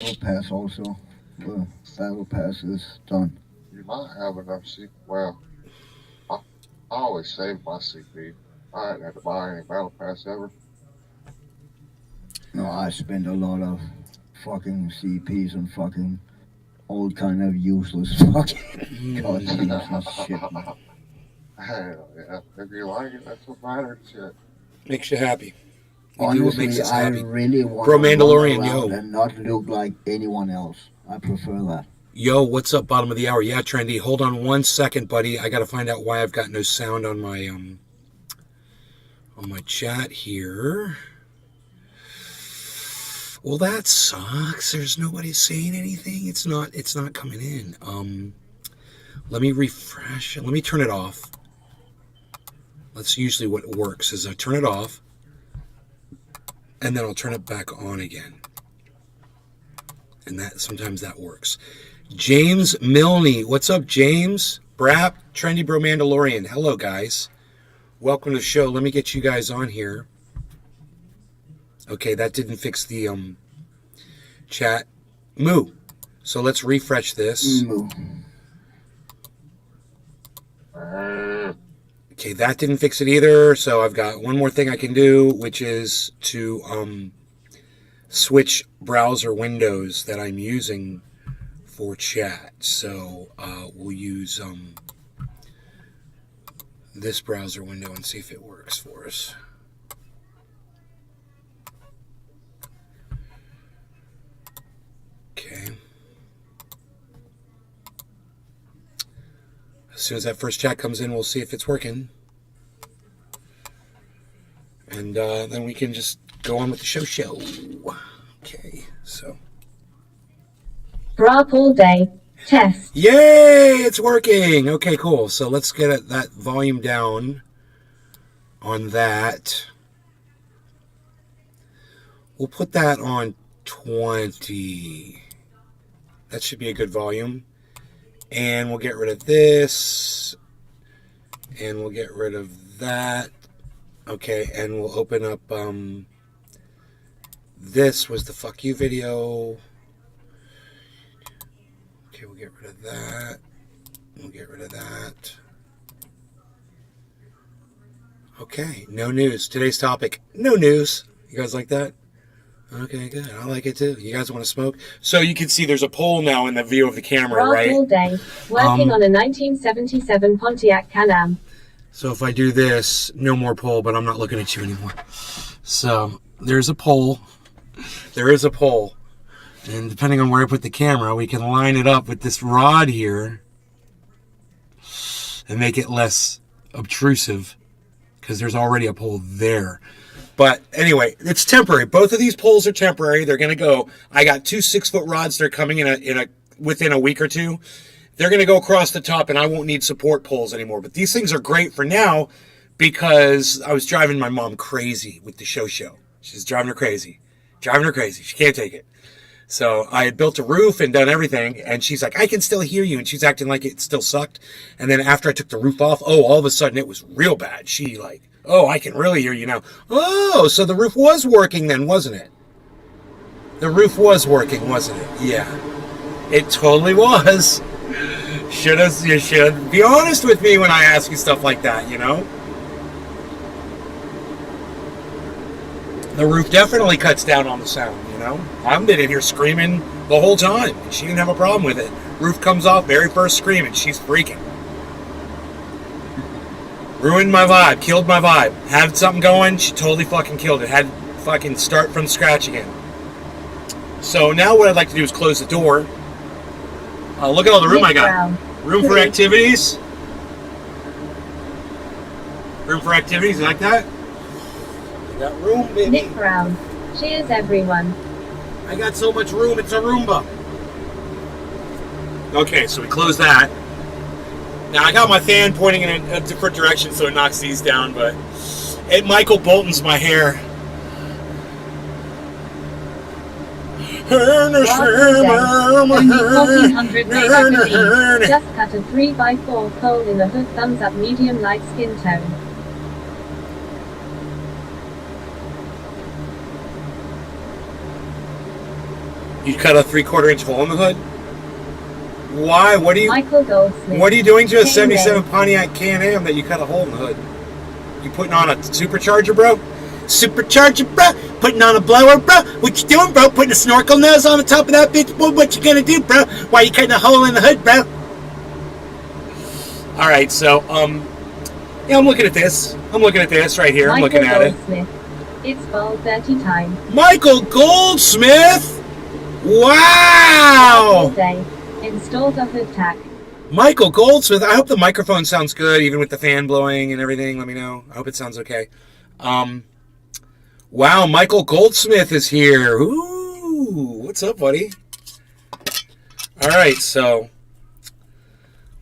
Battle Pass also. The Battle Pass is done. You might have enough CP. Well, I, I always save my CP. I hadn't had to buy any battle pass ever. No, I spend a lot of fucking CPs on fucking old kind of useless fucking Hmm. costumes and shit, man. Hell yeah. If you like it, that's what matters. Shit. Makes you happy. We do what makes Honestly, us I happy. really want Bro to run Mandalorian, around yo. and not look like anyone else. I prefer that. Yo, what's up, bottom of the hour? Yeah, Trendy. Hold on 1 second, buddy. I gotta find out why I've got no sound on my chat here. Well, that sucks. There's nobody saying anything. It's not coming in. Let me refresh it. Let me turn it off. That's usually what works is I turn it off and then I'll turn it back on again. And that sometimes that works. James Milne. What's up, James? Brap, Trendy Bro Mandalorian. Hello, guys. Welcome to the show. Let me get you guys on here. Okay, that didn't fix the chat. Moo. So let's refresh this. Okay, that didn't fix it either. So I've got one more thing I can do, which is to switch browser windows that I'm using for chat. So we'll use this browser window and see if it works for us. Okay. As soon as that first chat comes in, we'll see if it's working. And then we can just go on with the show. Okay, so. Brap all day. Test. Yay, it's working. Okay, cool. So let's get that volume down on that. We'll put that on 20. That should be a good volume. And we'll get rid of this. And we'll get rid of that. Okay, and we'll open up, this was the fuck you video. Okay, we'll get rid of that. We'll get rid of that. Okay, no news. Today's topic, no news. You guys like that? Okay, good. I like it too. You guys want to smoke? So you can see there's a poll now in the view of the camera, Brap right? all day. Working on a 1977 Pontiac Can-Am. So if I do this, no more poll, but I'm not looking at you anymore. So there's a poll. There is a poll. And depending on where I put the camera, we can line it up with this rod here and make it less obtrusive because there's already a poll there. But anyway, it's temporary. Both of these poles are temporary. They're going to go. I got 2 6-foot rods. They're coming within a week or two. They're going to go across the top, and I won't need support poles anymore. But these things are great for now because I was driving my mom crazy with the show. She's driving her crazy. She can't take it. So I had built a roof and done everything, and she's like, I can still hear you. And she's acting like it still sucked. And then after I took the roof off, all of a sudden it was real bad. She I can really hear you now. Oh, so the roof was working then, wasn't it? The roof was working, wasn't it? Yeah. It totally was. You should be honest with me when I ask you stuff like that, you know? The roof definitely cuts down on the sound, you know? I've been in here screaming the whole time, and she didn't have a problem with it. Roof comes off, very first scream, and she's freaking. Ruined my vibe, killed my vibe. Had something going, she totally fucking killed it. Had to fucking start from scratch again. So now what I'd like to do is close the door. Look at all the room I got. Room for activities. Room for activities, you like that? I got room, baby. Nick Brown. Cheers, everyone. I got so much room, it's a Roomba. Okay, so we close that. Now I got my fan pointing in a different direction so it knocks these down, but it Michael Bolton's my hair. Only 1400 megapixels. Just cut a 3x4 pole in the hood. Thumbs up, medium light skin tone. You cut a 3/4 inch hole in the hood? Why? What are you? Michael Goldsmith. What are you doing to a K-Ray. 77 Pontiac Can-Am that you cut a hole in the hood? You putting on a supercharger, bro? Supercharger, bro? Putting on a blower, bro? What you doing, bro? Putting a snorkel nose on the top of that bitch? Boy, what you gonna do, bro? Why you cutting a hole in the hood, bro? All right, so yeah, I'm looking at this. I'm looking at this right here. I'm Michael looking at it. Goldsmith. It's ball 30 time. Michael Goldsmith. All Wow. day. Install the hood tack. Michael Goldsmith. I hope the microphone sounds good, even with the fan blowing and everything. Let me know. I hope it sounds okay. Wow, Michael Goldsmith is here. Ooh, what's up, buddy? All right, so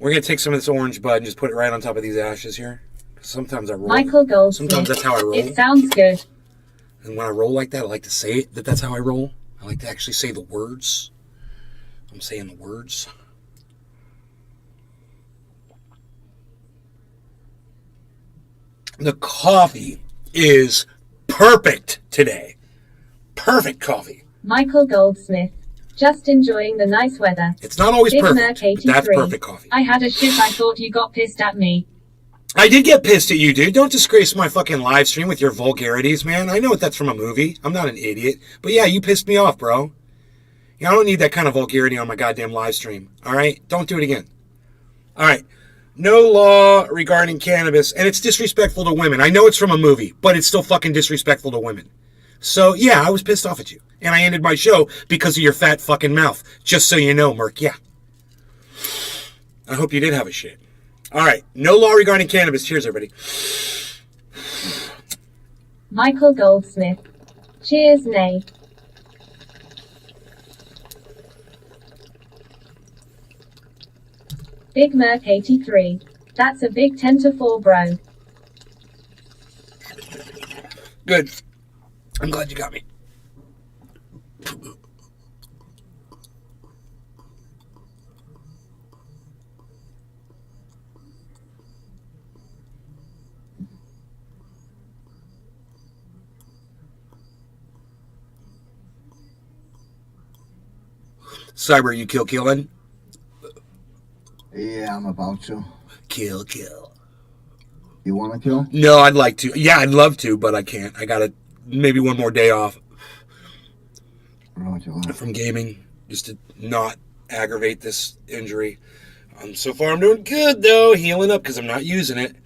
we're gonna take some of this orange bud and just put it right on top of these ashes here. Sometimes I roll. Michael Goldsmith. Sometimes that's how I roll. It sounds good. And when I roll like that, I like to say it, that's how I roll. I like to actually say the words. I'm saying the words. The coffee is perfect today. Perfect coffee. Michael Goldsmith. Just enjoying the nice weather. It's not always Big perfect, Merc but 83. that's perfect coffee. I had a shit. I thought you got pissed at me. I did get pissed at you, dude. Don't disgrace my fucking live stream with your vulgarities, man. I know that's from a movie. I'm not an idiot. But yeah, you pissed me off, bro. Yeah, I don't need that kind of vulgarity on my goddamn live stream. All right? Don't do it again. All right. No law regarding cannabis, and it's disrespectful to women. I know it's from a movie, but it's still fucking disrespectful to women. So, yeah, I was pissed off at you. And I ended my show because of your fat fucking mouth. Just so you know, Merc. Yeah. I hope you did have a shit. All right. No law regarding cannabis. Cheers, everybody. Michael Goldsmith. Cheers, nay. Big Merc 83. That's a big 10 to 4, bro. Good. I'm glad you got me. Cyber, you killing? Yeah, I'm about to. Kill. You want to kill? No, I'd like to. Yeah, I'd love to, but I can't. I got maybe one more day off Roger that. from gaming just to not aggravate this injury. So far, I'm doing good, though. Healing up because I'm not using it.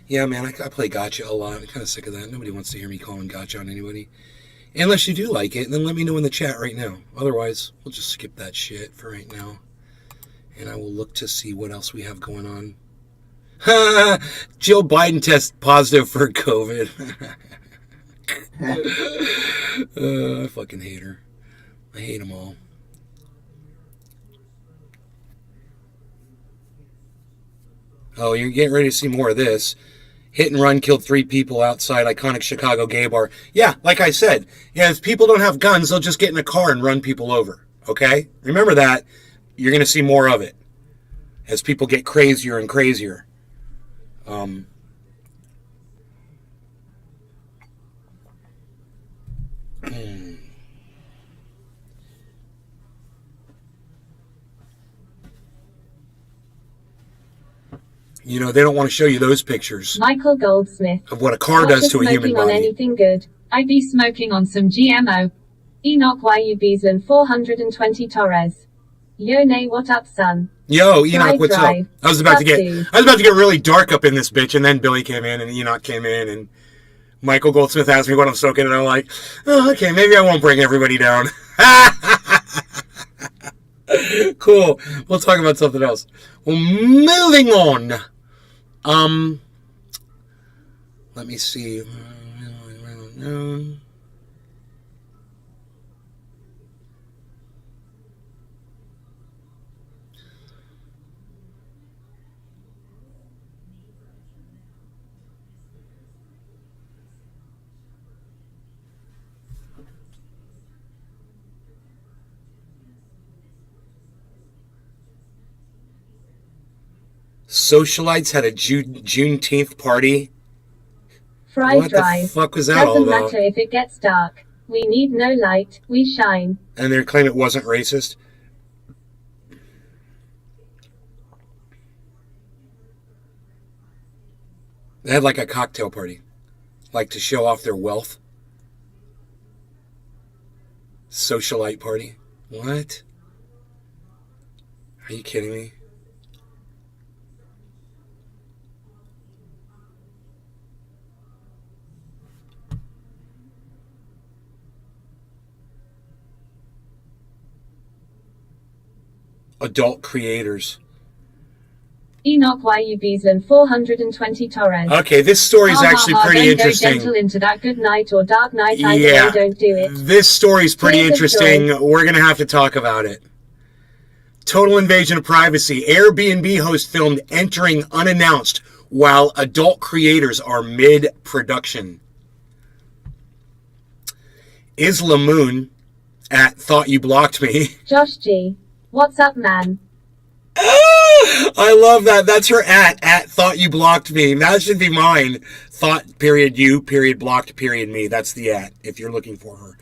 Yeah, man, I play gotcha a lot. I'm kind of sick of that. Nobody wants to hear me calling gotcha on anybody. Unless you do like it, then let me know in the chat right now. Otherwise, we'll just skip that shit for right now. And I will look to see what else we have going on. Jill Biden tests positive for COVID. I fucking hate her. I hate them all. Oh, you're getting ready to see more of this. Hit and run killed 3 people outside iconic Chicago gay bar. Yeah, like I said, yeah, if people don't have guns, they'll just get in a car and run people over. Okay? Remember that. You're going to see more of it as people get crazier and crazier. You know, they don't want to show you those pictures Michael Goldsmith. of what a car does to a human Smoking on body. anything good. I'd be smoking on some GMO. Enoch YU Beaslin 420 Torres. Yo nay, what up, son? Yo, Enoch, Drive, what's drive. up? I was about to Dude. get really dark up in this bitch, and then Billy came in, and Enoch came in, and Michael Goldsmith asked me what I'm smoking, and I'm like, oh, okay, maybe I won't bring everybody down. Cool. We'll talk about something else. Well, moving on. Let me see. Socialites had a Juneteenth party. Fry What the drive. fuck was that all Doesn't about? matter if it gets dark. We need no light, we shine. And they claim it wasn't racist. They had like a cocktail party, like to show off their wealth. Socialite party. What? Are you kidding me? Adult creators. Enoch YU Beaslin 420 Torres. Okay, this story is actually pretty don't interesting. Go gentle into that good night or dark night. Yeah. Either way, don't do it. This story is pretty Here's the interesting. story. We're going to have to talk about it. Total invasion of privacy. Airbnb host filmed entering unannounced while adult creators are mid-production. Isla Moon at Thought You Blocked Me. Josh G. What's up, man? I love that. That's her at Thought You Blocked Me. That should be mine. Thought period you period blocked period me. That's the at if you're looking for her.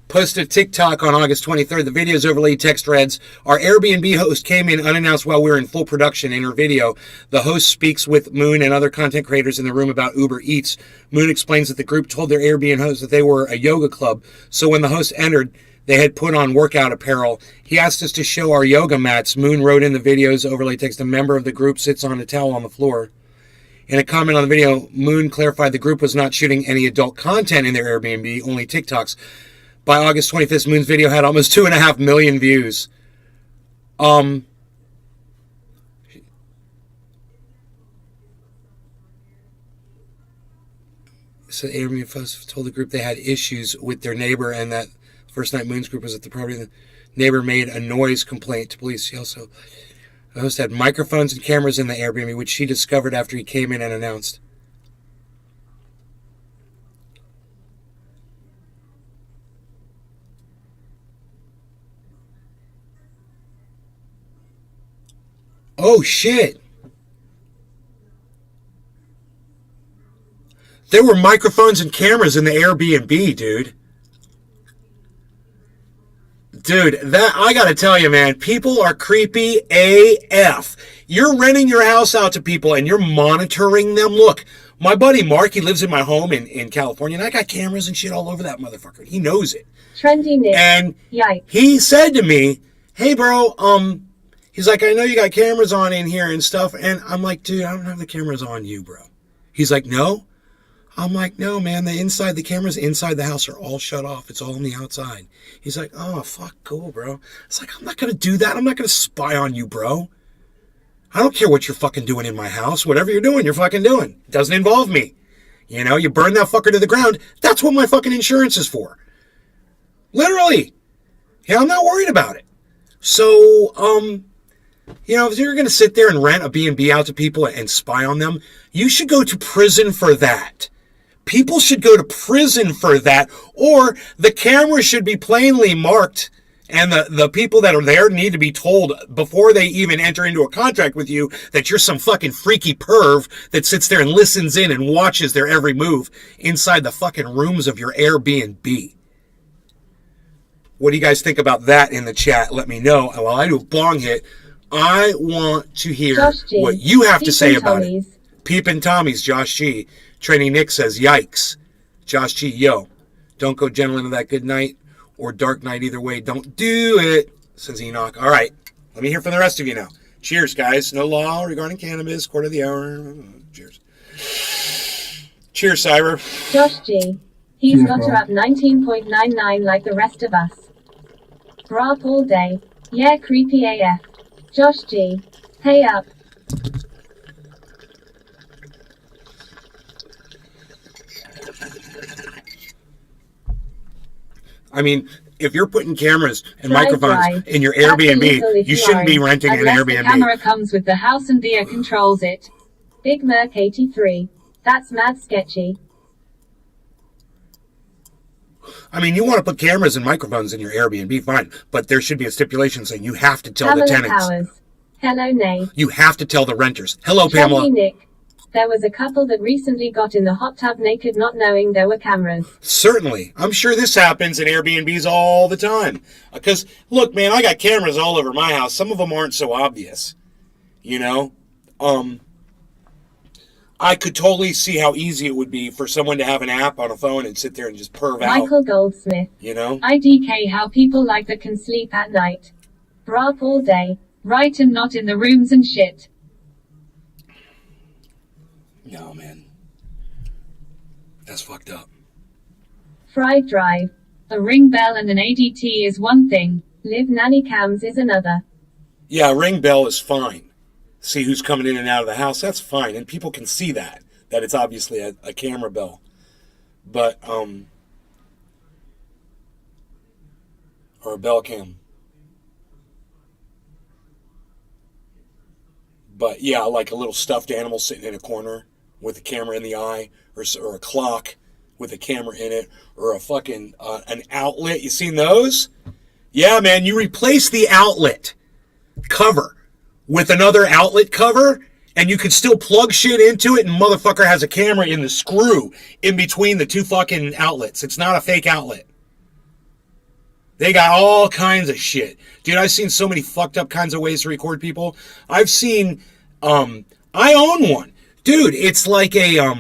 Posted TikTok on August 23rd. The video's overlaid text reads, our Airbnb host came in unannounced while we were in full production. In her video, the host speaks with Moon and other content creators in the room about Uber Eats. Moon explains that the group told their Airbnb host that they were a yoga club. So when the host entered, they had put on workout apparel. He asked us to show our yoga mats. Moon wrote in the video's overlay text, a member of the group sits on a towel on the floor. In a comment on the video, Moon clarified the group was not shooting any adult content in their Airbnb, only TikToks. By August 25th, Moon's video had almost 2.5 million views. So the Airbnb host told the group they had issues with their neighbor and that first night Moon's group was at the property. The neighbor made a noise complaint to police. He also, the host had microphones and cameras in the Airbnb, which she discovered after he came in and announced. Oh, shit. There were microphones and cameras in the Airbnb, dude. Dude, that I gotta tell you, man, people are creepy AF. You're renting your house out to people and you're monitoring them. Look, my buddy Mark, he lives in my home in California, and I got cameras and shit all over that motherfucker. He knows it. Trendy Nick. And Yikes. he said to me, hey, bro, he's like, I know you got cameras on in here and stuff. And I'm like, dude, I don't have the cameras on you, bro. He's like, no? I'm like, no, man, the cameras inside the house are all shut off. It's all on the outside. He's like, oh, fuck, cool, bro. It's like, I'm not going to do that. I'm not going to spy on you, bro. I don't care what you're fucking doing in my house. Whatever you're doing, you're fucking doing. It doesn't involve me. You know, you burn that fucker to the ground. That's what my fucking insurance is for. Literally. Yeah, I'm not worried about it. So, you know, if you're going to sit there and rent a B&B out to people and spy on them, you should go to prison for that. People should go to prison for that, or the camera should be plainly marked, and the people that are there need to be told before they even enter into a contract with you that you're some fucking freaky perv that sits there and listens in and watches their every move inside the fucking rooms of your Airbnb. What do you guys think about that in the chat? Let me know. While I do a bong hit, I want to hear what you have to say about it. Peep and Tommy's, Josh G. Trendy Nick says, yikes. Josh G, yo, don't go gentle into that good night or dark night. Either way, don't do it, says Enoch. All right, let me hear from the rest of you now. Cheers, guys. No law regarding cannabis, quarter of the hour. Cheers. Cheers, Cyber. Josh G. He's got her up 19.99 like the rest of us. Grap all day. Yeah, creepy AF. Josh G. Hey up. I mean, if you're putting cameras and microphones in your Airbnb, you shouldn't be renting an Airbnb. The camera comes with the house and Thea controls it. Big Merc 83. That's mad sketchy. I mean, you want to put cameras and microphones in your Airbnb, fine, but there should be a stipulation saying you have to tell the tenants. Powers. Hello, Nay. You have to tell the renters. Hello, Trendy Pamela. Nick. There was a couple that recently got in the hot tub naked not knowing there were cameras. Certainly. I'm sure this happens in Airbnbs all the time. Because, look, man, I got cameras all over my house. Some of them aren't so obvious. You know? I could totally see how easy it would be for someone to have an app on a phone and sit there and just perv out. Michael Goldsmith. You know? IDK how people like that can sleep at night. Bra up all day. Right, and not in the rooms and shit. No, man. That's fucked up. Fried Drive. A ring bell and an ADT is one thing. Live nanny cams is another. Yeah, ring bell is fine. See who's coming in and out of the house, that's fine. And people can see that it's obviously a camera bell. But, or a bell cam. But yeah, like a little stuffed animal sitting in a corner with a camera in the eye, or a clock with a camera in it, or a fucking, an outlet. You seen those? Yeah, man, you replace the outlet cover with another outlet cover, and you can still plug shit into it, and motherfucker has a camera in the screw in between the two fucking outlets. It's not a fake outlet. They got all kinds of shit. Dude, I've seen so many fucked up kinds of ways to record people. I've seen, I own one. Dude, it's like a, I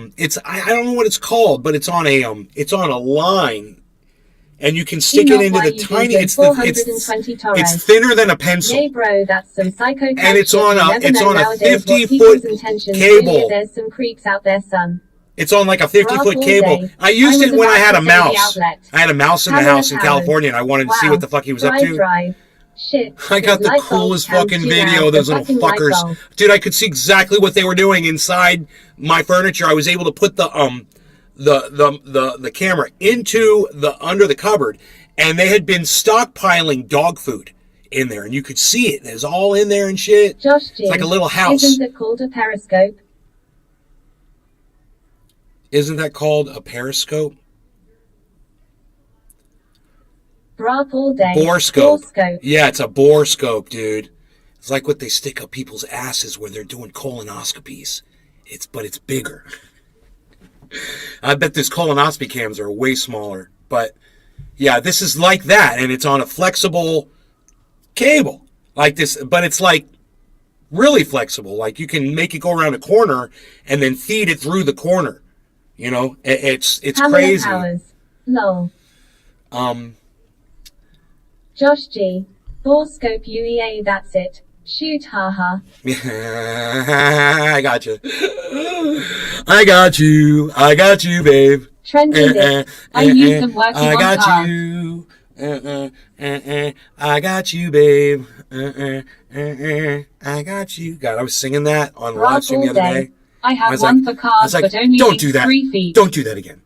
don't know what it's called, but it's on a line. And you can stick it into the tiny, it's thinner than a pencil. Yay, bro, that's some psycho. And it's on a 50-foot cable. There's some creeps out there, son. It's on like a 50-foot cable. I used it when I had a mouse. I had a mouse in the house in California, and I wanted to see what the fuck he was up to. Shit. I got the coolest fucking video of those little fuckers. Dude, I could see exactly what they were doing inside my furniture. I was able to put the camera into under the cupboard, and they had been stockpiling dog food in there, and you could see it. It was all in there and shit. Josh G, it's like a little house. Isn't it called a periscope? Isn't that called a periscope? Bra all day. Borescope. Yeah, it's a borescope, dude. It's like what they stick up people's asses where they're doing colonoscopies. But it's bigger. I bet these colonoscopy cams are way smaller. But yeah, this is like that, and it's on a flexible cable. Like this, but it's like really flexible. Like you can make it go around a corner and then feed it through the corner. You know, it's crazy. Powers. Lol. Josh G. Borescope UEA, that's it. Shoot, haha. I got you. I got you. I got you, babe. Trendy I used them working I got on cars. you. I got you, babe. I got you. God, I was singing that on the live stream the other day. I have one for cars, but only don't do that. 3 feet. Don't do that again.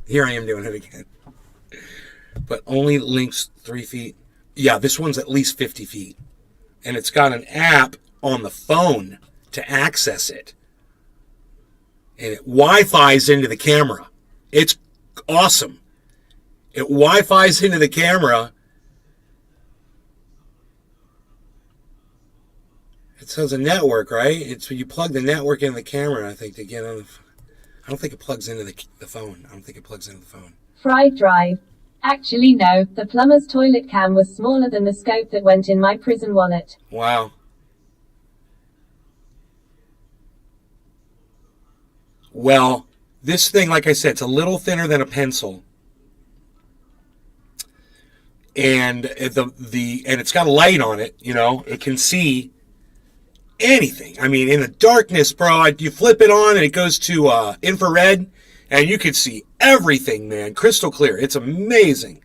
Here I am doing it again. But only links 3 feet. Yeah, this one's at least 50 feet. And it's got an app on the phone to access it. And it Wi-Fi's into the camera. It's awesome. It Wi-Fi's into the camera. It says a network, right? It's when you plug the network into the camera, I think, to get on the... I don't think it plugs into the phone. I don't think it plugs into the phone. Fried Drive. Actually, no. The plumber's toilet cam was smaller than the scope that went in my prison wallet. Wow. Well, this thing, like I said, it's a little thinner than a pencil. And and it's got a light on it, you know. It can see anything. I mean, in the darkness, bro, you flip it on and it goes to infrared, and you can see everything, man. Crystal clear. It's amazing.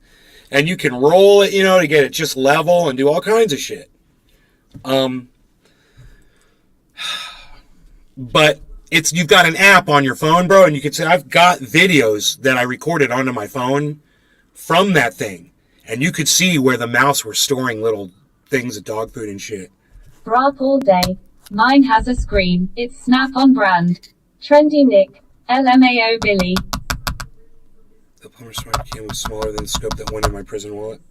And you can roll it, you know, to get it just level and do all kinds of shit. But you've got an app on your phone, bro, and you can say, I've got videos that I recorded onto my phone from that thing. And you could see where the mouse were storing little things of dog food and shit. Bra all day. Mine has a screen. It's Snap-on brand. Trendy Nick. LMAO Billy. The plumber's smart cam was smaller than the scope that went in my prison wallet.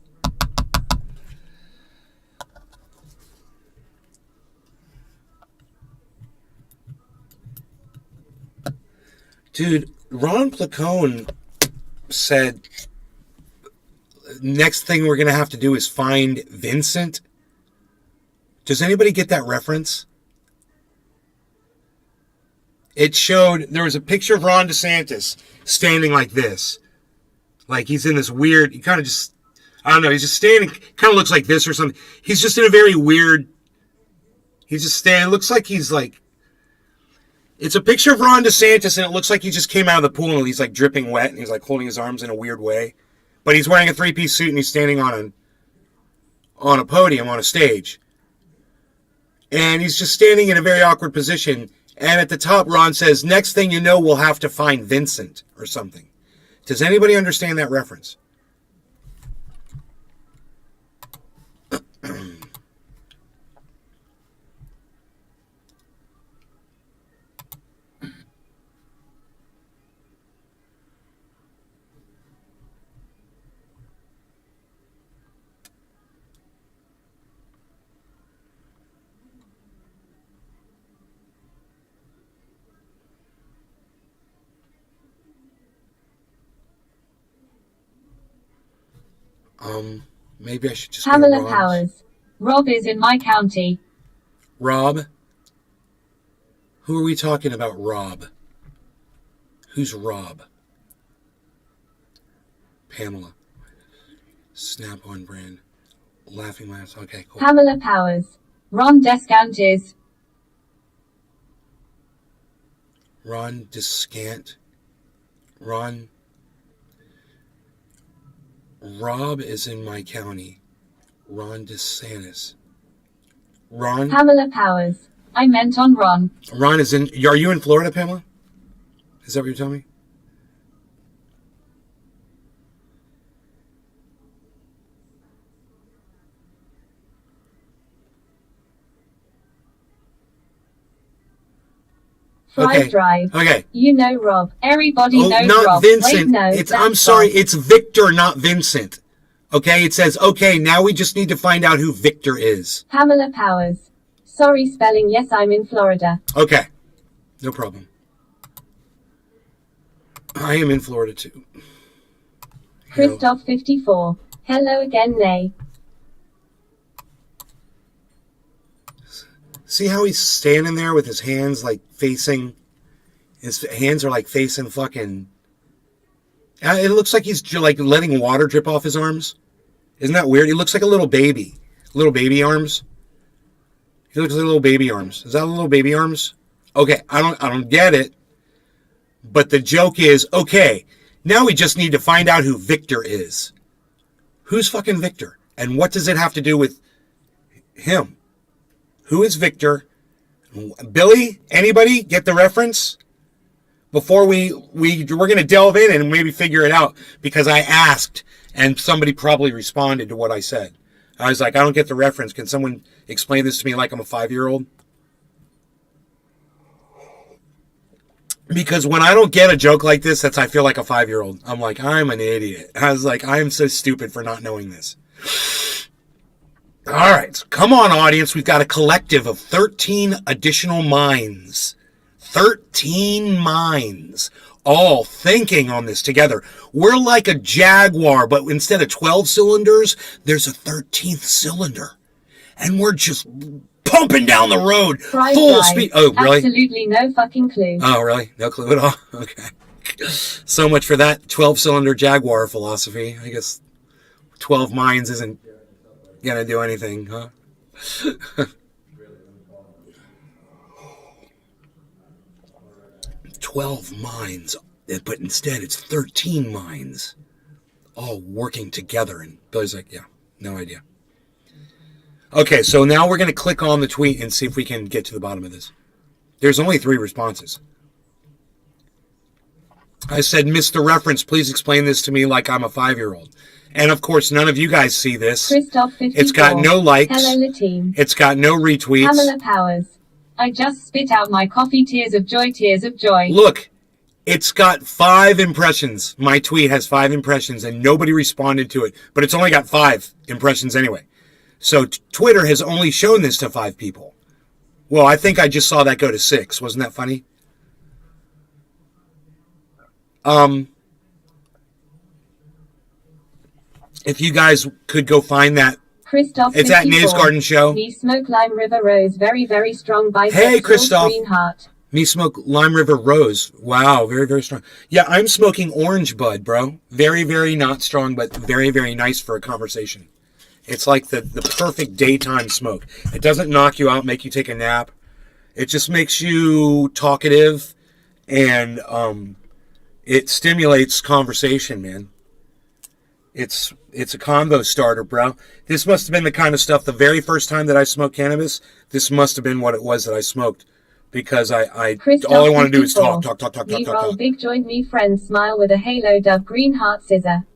Dude, Ron Placone said next thing we're going to have to do is find Vincent. Does anybody get that reference? It showed, there was a picture of Ron DeSantis standing like this. Like he's in this weird, he kind of just, I don't know, he's just standing, kind of looks like this or something. He's just in a very weird, he's just standing, looks like he's like, it's a picture of Ron DeSantis and it looks like he just came out of the pool and he's like dripping wet and he's like holding his arms in a weird way. But he's wearing a three-piece suit and he's standing on a podium, on a stage. And he's just standing in a very awkward position. And at the top, Ron says, next thing you know, we'll have to find Vincent or something. Does anybody understand that reference? Maybe I should just Pamela Powers. Rob is in my county. Rob? Who are we talking about, Rob? Who's Rob? Pamela. Snap-on brand. Laughing Laughs. Okay, cool. Pamela Powers. Ron DeSantis. Ron Descant. Ron. Rob is in my county. Ron DeSantis. Ron. Pamela Powers. I meant on Ron. Ron is in. Are you in Florida, Pamela? Is that what you're telling me? Fly Drive. Okay. You know Rob. Everybody knows not Rob. Vincent. Wait, no, I'm sorry. It's Victor, not Vincent. Okay. It says, okay, now we just need to find out who Victor is. Pamela Powers. Sorry spelling. Yes, I'm in Florida. Okay. No problem. I am in Florida too. Christoph 54. Hello again, Nay. See how he's standing there with his hands like facing, his hands are like facing fucking, it looks like he's like letting water drip off his arms. Isn't that weird? He looks like a little baby arms. He looks like little baby arms. Is that little baby arms? Okay, I don't get it. But the joke is, okay, now we just need to find out who Victor is. Who's fucking Victor? And what does it have to do with him? Who is Victor? Billy? Anybody get the reference? Before we're going to delve in and maybe figure it out, because I asked and somebody probably responded to what I said. I was like, I don't get the reference. Can someone explain this to me like I'm a 5-year-old? Because when I don't get a joke like this, I feel like a 5-year-old. I'm like, I'm an idiot. I was like, I am so stupid for not knowing this. All right, so come on, audience. We've got a collective of 13 additional minds. 13 minds, all thinking on this together. We're like a Jaguar, but instead of 12 cylinders, there's a 13th cylinder. And we're just pumping down the road, full speed. Oh, really? Absolutely no fucking clue. Oh, really? No clue at all? Okay. So much for that 12-cylinder Jaguar philosophy. I guess 12 minds isn't gonna do anything, huh? 12 minds, but instead it's 13 minds all working together. And Billy's like, yeah, no idea. Okay, so now we're going to click on the tweet and see if we can get to the bottom of this. There's only 3 responses. I said, missed the reference. Please explain this to me like I'm a 5-year-old. And of course, none of you guys see this. Christoph 54. It's got no likes. Hello, Latine. It's got no retweets. Pamela Powers. I just spit out my coffee. Tears of joy, tears of joy. Look, it's got 5 impressions. My tweet has 5 impressions and nobody responded to it. But it's only got 5 impressions anyway. So Twitter has only shown this to 5 people. Well, I think I just saw that go to 6. Wasn't that funny? If you guys could go find that, Christoph it's at Nave's 54. Garden Show. Me smoke lime river rose. Very, very strong bicep. Hey, tall, Christoph. Green heart. Me smoke Lime River Rose. Wow, very, very strong. Yeah, I'm smoking Orange Bud, bro. Very, very not strong, but very, very nice for a conversation. It's like the perfect daytime smoke. It doesn't knock you out, make you take a nap. It just makes you talkative, and it stimulates conversation, man. It's a combo starter, bro. This must have been the kind of stuff, the very first time that I smoked cannabis, this must have been what it was that I smoked. Because I Christoph all I want to do is 54. talk. Me roll big joint. Me friend smile with a halo dove. Green heart scissor.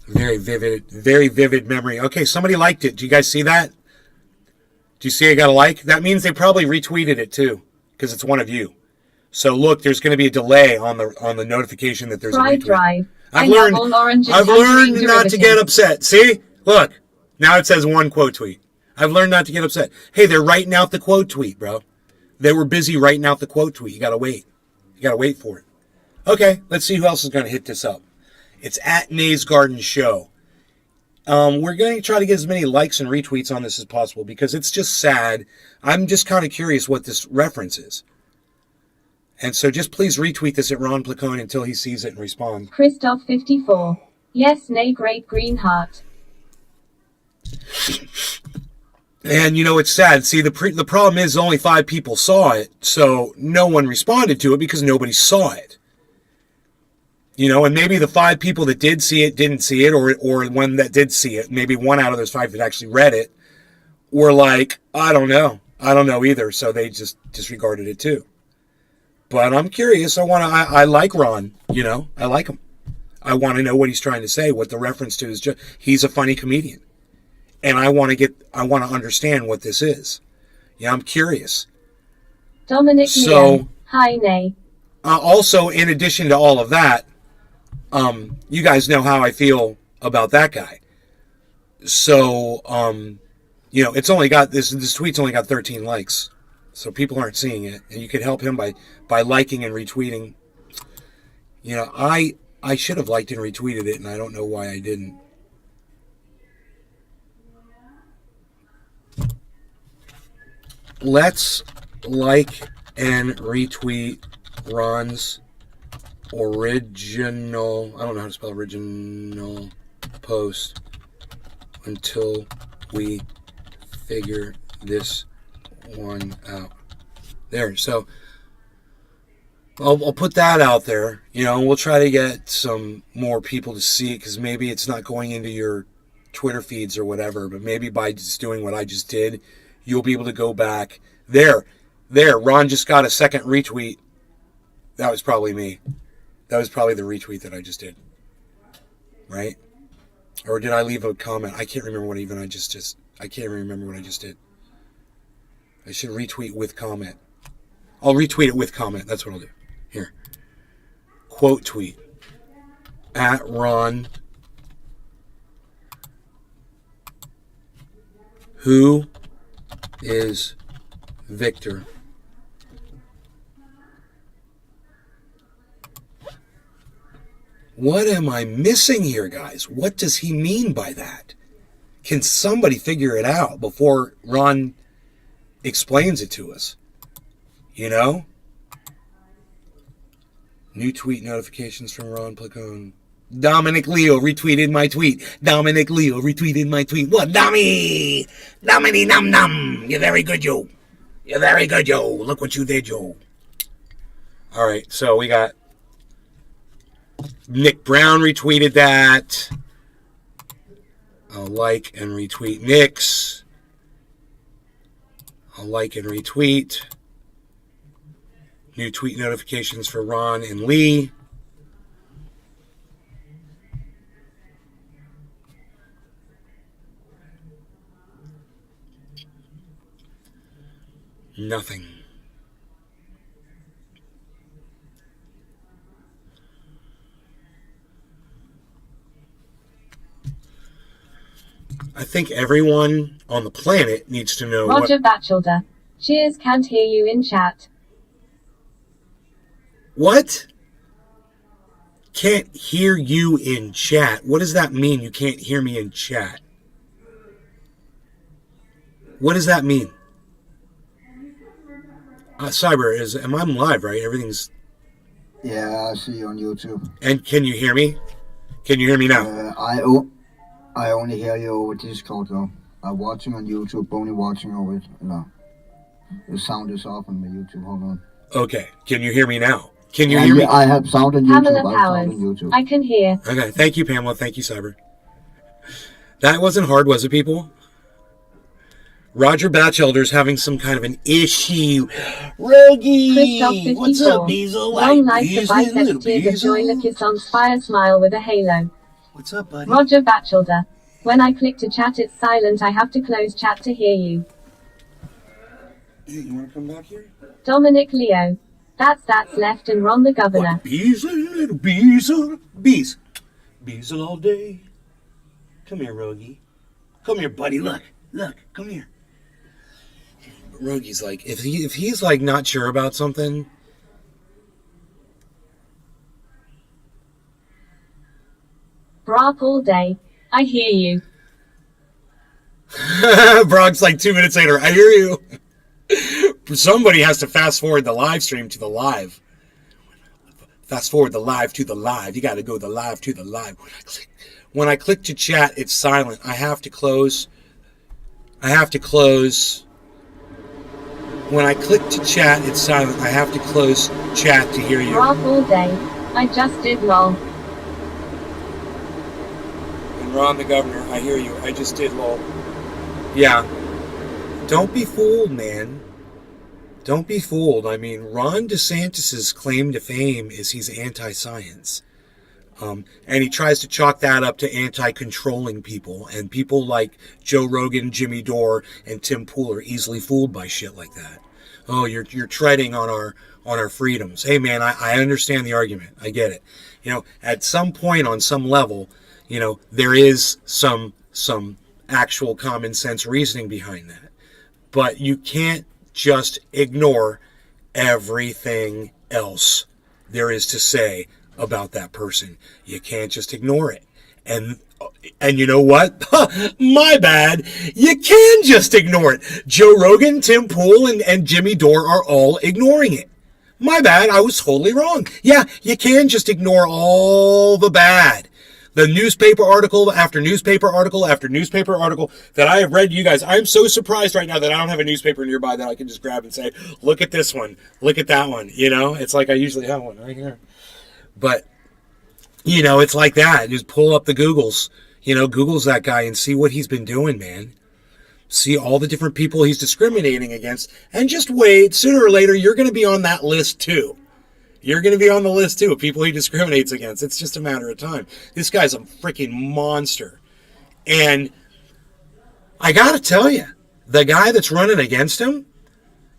Very vivid memory. Okay, somebody liked it. Do you guys see that? Do you see I got a like? That means they probably retweeted it too, because it's one of you. So look, there's going to be a delay on the notification that there's a retweet. Drive. I've learned not to get upset. See? Look. Now it says one quote tweet. I've learned not to get upset. Hey, they're writing out the quote tweet, bro. They were busy writing out the quote tweet. You gotta wait. You gotta wait for it. Okay, let's see who else is gonna hit this up. It's at Nave's Garden Show. We're going to try to get as many likes and retweets on this as possible because it's just sad. I'm just kind of curious what this reference is. And so just please retweet this at Ron Placone until he sees it and responds. Christoph 54. Yes, nay, great green heart. And you know, it's sad. See, the problem is only 5 people saw it, so no one responded to it because nobody saw it. You know, and maybe the 5 people that did see it didn't see it, or one that did see it, maybe 1 out of those 5 that actually read it, were like, I don't know either, so they just disregarded it too. But I'm curious. I like Ron. You know, I like him. I want to know what he's trying to say. What the reference to is. Just he's a funny comedian, and I want to understand what this is. Yeah, I'm curious. Dominic. So, Leon. Hi, nay. Also, in addition to all of that, you guys know how I feel about that guy. So, you know, it's only got this tweet's only got 13 likes. So people aren't seeing it, and you could help him by liking and retweeting. You know, I should have liked and retweeted it, and I don't know why I didn't. Let's like and retweet Ron's original, I don't know how to spell original post until we figure this one out. There, so I'll put that out there. You know, we'll try to get some more people to see it because maybe it's not going into your Twitter feeds or whatever, but maybe by just doing what I just did, you'll be able to go back. There, Ron just got a second retweet. That was probably me. That was probably the retweet that I just did. Right? Or did I leave a comment? I can't remember what even I just I can't remember what I just did. I should retweet with comment. I'll retweet it with comment. That's what I'll do. Here. Quote tweet. At Ron. Who is Victor? What am I missing here, guys? What does he mean by that? Can somebody figure it out before Ron explains it to us? You know? New tweet notifications from Ron Placone. Dominic Leo retweeted my tweet. Dominic Leo retweeted my tweet. What, Dommy? Dominy num num. You're very good, yo. You're very good, yo. Look what you did, yo. All right, so we got Nick Brown retweeted that. I'll like and retweet Nick's. I'll like and retweet. New tweet notifications for Ron and Lee. Nothing. I think everyone on the planet needs to know Roger Batchelder. Cheers, can't hear you in chat. What? Can't hear you in chat. What does that mean? You can't hear me in chat. What does that mean? Cyber, am I live, right? Everything's... Yeah, I see you on YouTube. And can you hear me? Can you hear me now? I only hear you over Discord though. I'm watching on YouTube, only watching over it. No. The sound is off on my YouTube. Hold on. Okay. Can you hear me now? Can you hear me? I have sound on Pamela YouTube. I have Powers. sound on YouTube. I can hear. Okay. Thank you, Pamela. Thank you, Cyber. That wasn't hard, was it, people? Roger Batchelder's having some kind of an issue. Rogie! Christoph 54. What's up, Beezel? Long life the biceps tears of joy the kiss on Spire smile with a halo. What's up, buddy? Roger Batchelder. When I click to chat it's silent, I have to close chat to hear you. Hey, you want to come back here? Dominic Leo. That's left and Ron the governor. What, Beezel, little Beezel? Bees. Beezel all day. Come here, Rogie. Come here, buddy. Look, come here. Rogie's like, if he's like not sure about something, Brock all day. I hear you. Brock's like 2 minutes later, I hear you. Somebody has to fast forward the live stream to the live. Fast forward the live to the live. You got to go the live to the live. When I click to chat, it's silent. I have to close. When I click to chat, it's silent. I have to close chat to hear you. Brock all day. I just did lol. And Ron the governor, I hear you. I just did lol. Yeah. Don't be fooled, man. Don't be fooled. I mean, Ron DeSantis' claim to fame is he's anti-science. And he tries to chalk that up to anti-controlling people. And people like Joe Rogan, Jimmy Dore, and Tim Pool are easily fooled by shit like that. Oh, you're treading on our freedoms. Hey, man, I understand the argument. I get it. You know, at some point on some level, you know, there is some actual common sense reasoning behind that. But you can't just ignore everything else there is to say about that person. You can't just ignore it. And you know what? My bad. You can just ignore it. Joe Rogan, Tim Pool, and Jimmy Dore are all ignoring it. My bad. I was totally wrong. Yeah, you can just ignore all the bad. The newspaper article after newspaper article after newspaper article that I have read, you guys, I'm so surprised right now that I don't have a newspaper nearby that I can just grab and say, look at this one, look at that one. You know, it's like I usually have one right here. But, you know, it's like that. Just pull up the Googles. You know, Google's that guy and see what he's been doing, man. See all the different people he's discriminating against. And just wait. Sooner or later, you're going to be on that list, too. You're going to be on the list, too, of people he discriminates against. It's just a matter of time. This guy's a freaking monster. And I got to tell you, the guy that's running against him,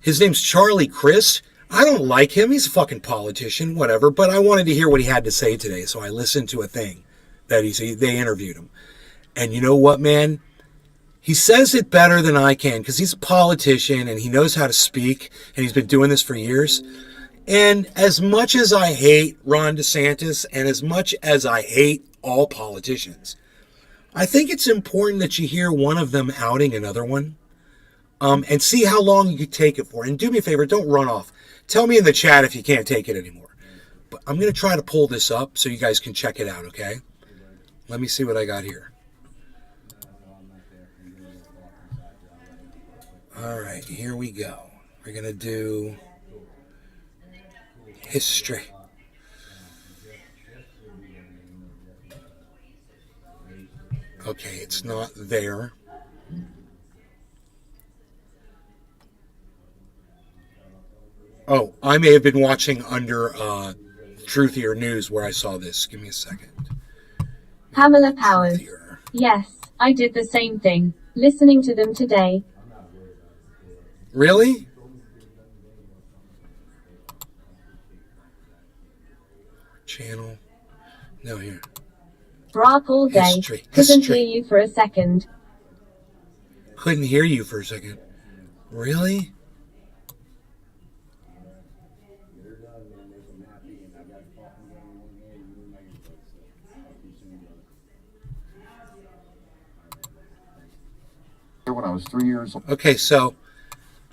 his name's Charlie Crist. I don't like him. He's a fucking politician, whatever. But I wanted to hear what he had to say today, so I listened to a thing that they interviewed him. And you know what, man? He says it better than I can because he's a politician and he knows how to speak and he's been doing this for years. And as much as I hate Ron DeSantis and as much as I hate all politicians, I think it's important that you hear one of them outing another one and see how long you could take it for. And do me a favor, don't run off. Tell me in the chat if you can't take it anymore. But I'm going to try to pull this up so you guys can check it out, okay? Let me see what I got here. All right, here we go. We're going to do history. Okay, it's not there. Oh, I may have been watching under Truthier News where I saw this. Give me a second. Pamela Powers. Truthier. Yes, I did the same thing. Listening to them today. Really? Channel. No, here. Brock all day. History. Couldn't History. hear you for a second. Couldn't hear you for a second. Really? When I was 3 years old. Okay, so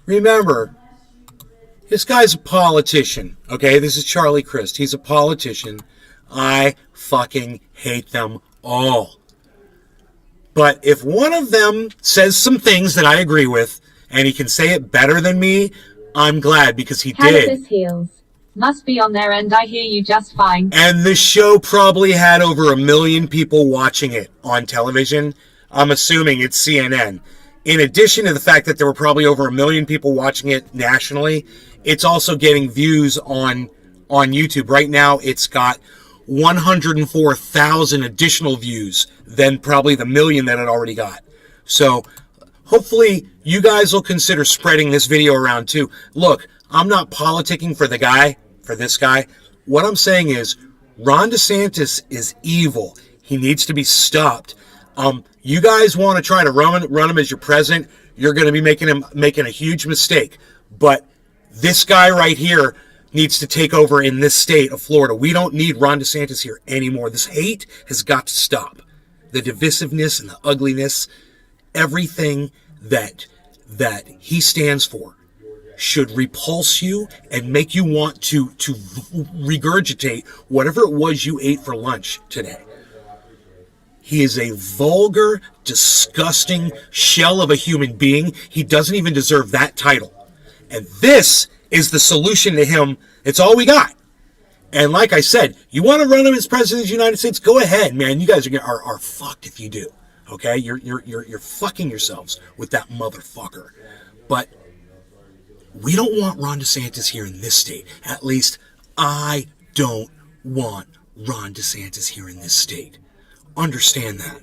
remember, this guy's a politician. Okay, this is Charlie Crist. He's a politician. I fucking hate them all. But if one of them says some things that I agree with, and he can say it better than me, I'm glad, because he did. Cannabis heals. Must be on their end, I hear you just fine. And the show probably had over 1 million people watching it on television. I'm assuming it's CNN. In addition to the fact that there were probably over 1 million people watching it nationally, it's also getting views on YouTube. Right now, it's got 104,000 additional views than probably the 1 million that it already got. So hopefully you guys will consider spreading this video around too. Look, I'm not politicking for this guy. What I'm saying is Ron DeSantis is evil. He needs to be stopped. You guys want to try to run him as your president, you're going to be making a huge mistake. But this guy right here needs to take over in this state of Florida. We don't need Ron DeSantis here anymore. This hate has got to stop. The divisiveness and the ugliness, everything that he stands for should repulse you and make you want to regurgitate whatever it was you ate for lunch today. He is a vulgar, disgusting shell of a human being. He doesn't even deserve that title. And this is the solution to him. It's all we got. And like I said, you want to run him as president of the United States? Go ahead, man. You guys are fucked if you do. Okay? You're fucking yourselves with that motherfucker. But we don't want Ron DeSantis here in this state. At least I don't want Ron DeSantis here in this state. Understand that.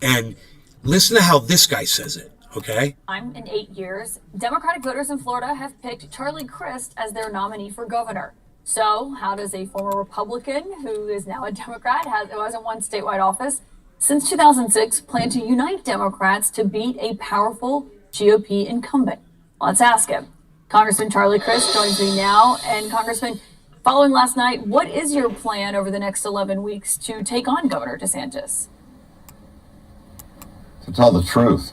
And listen to how this guy says it, okay? In 8 years, Democratic voters in Florida have picked Charlie Crist as their nominee for governor. So how does a former Republican, who is now a Democrat, who hasn't won statewide office since 2006, plan to unite Democrats to beat a powerful GOP incumbent? Let's ask him. Congressman Charlie Crist joins me now. And Congressman, following last night, what is your plan over the next 11 weeks to take on Governor DeSantis? To tell the truth,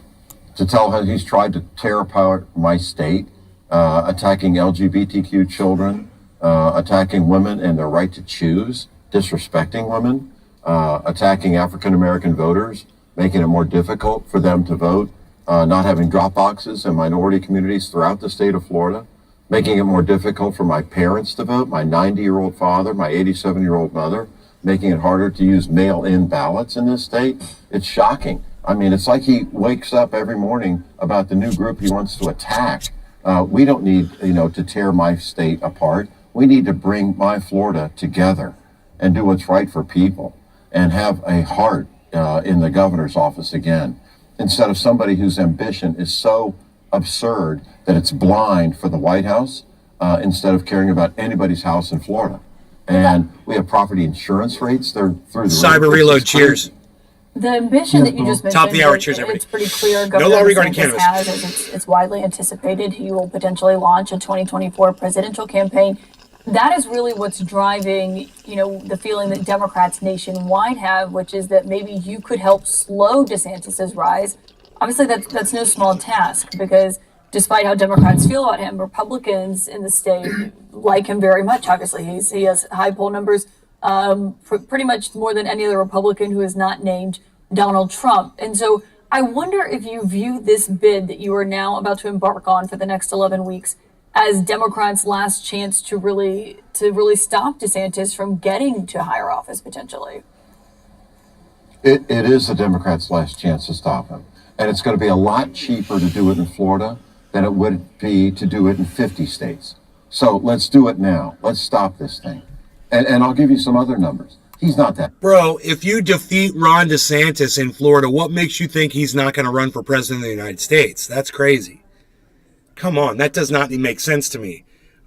to tell how he's tried to tear apart my state, attacking LGBTQ children, attacking women and their right to choose, disrespecting women, attacking African-American voters, making it more difficult for them to vote, not having drop boxes in minority communities throughout the state of Florida, making it more difficult for my parents to vote, my 90-year-old father, my 87-year-old mother, making it harder to use mail-in ballots in this state. It's shocking. I mean, it's like he wakes up every morning about the new group he wants to attack. We don't need, to tear my state apart. We need to bring my Florida together and do what's right for people and have a heart in the governor's office again, instead of somebody whose ambition is so absurd that it's blind for the White House, instead of caring about anybody's house in Florida. And we have property insurance rates. They're through the Cyber roof. reload, cheers. The ambition that you just mentioned, Top of the hour, cheers, everybody. it's pretty clear. No Governor law regarding DeSantis cannabis. has, as it's widely anticipated, he will potentially launch a 2024 presidential campaign. That is really what's driving, the feeling that Democrats nationwide have, which is that maybe you could help slow DeSantis's rise. Obviously, that's no small task, because despite how Democrats feel about him, Republicans in the state like him very much. Obviously, he has high poll numbers, pretty much more than any other Republican who is not named Donald Trump. And so I wonder if you view this bid that you are now about to embark on for the next 11 weeks as Democrats' last chance to really stop DeSantis from getting to higher office potentially. It is the Democrats' last chance to stop him. And it's going to be a lot cheaper to do it in Florida than it would be to do it in 50 states. So let's do it now. Let's stop this thing. And I'll give you some other numbers. He's not that. Bro, if you defeat Ron DeSantis in Florida, what makes you think he's not going to run for president of the United States? That's crazy. Come on, that does not make sense to me.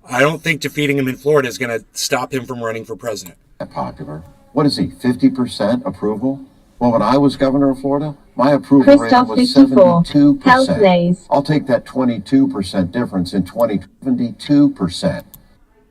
I don't think defeating him in Florida is going to stop him from running for president. Popular. What is he, 50% approval? Well, when I was governor of Florida, My approval rating Christoph was 54. 72%. Health Blaze. I'll take that 22% difference in 2072%.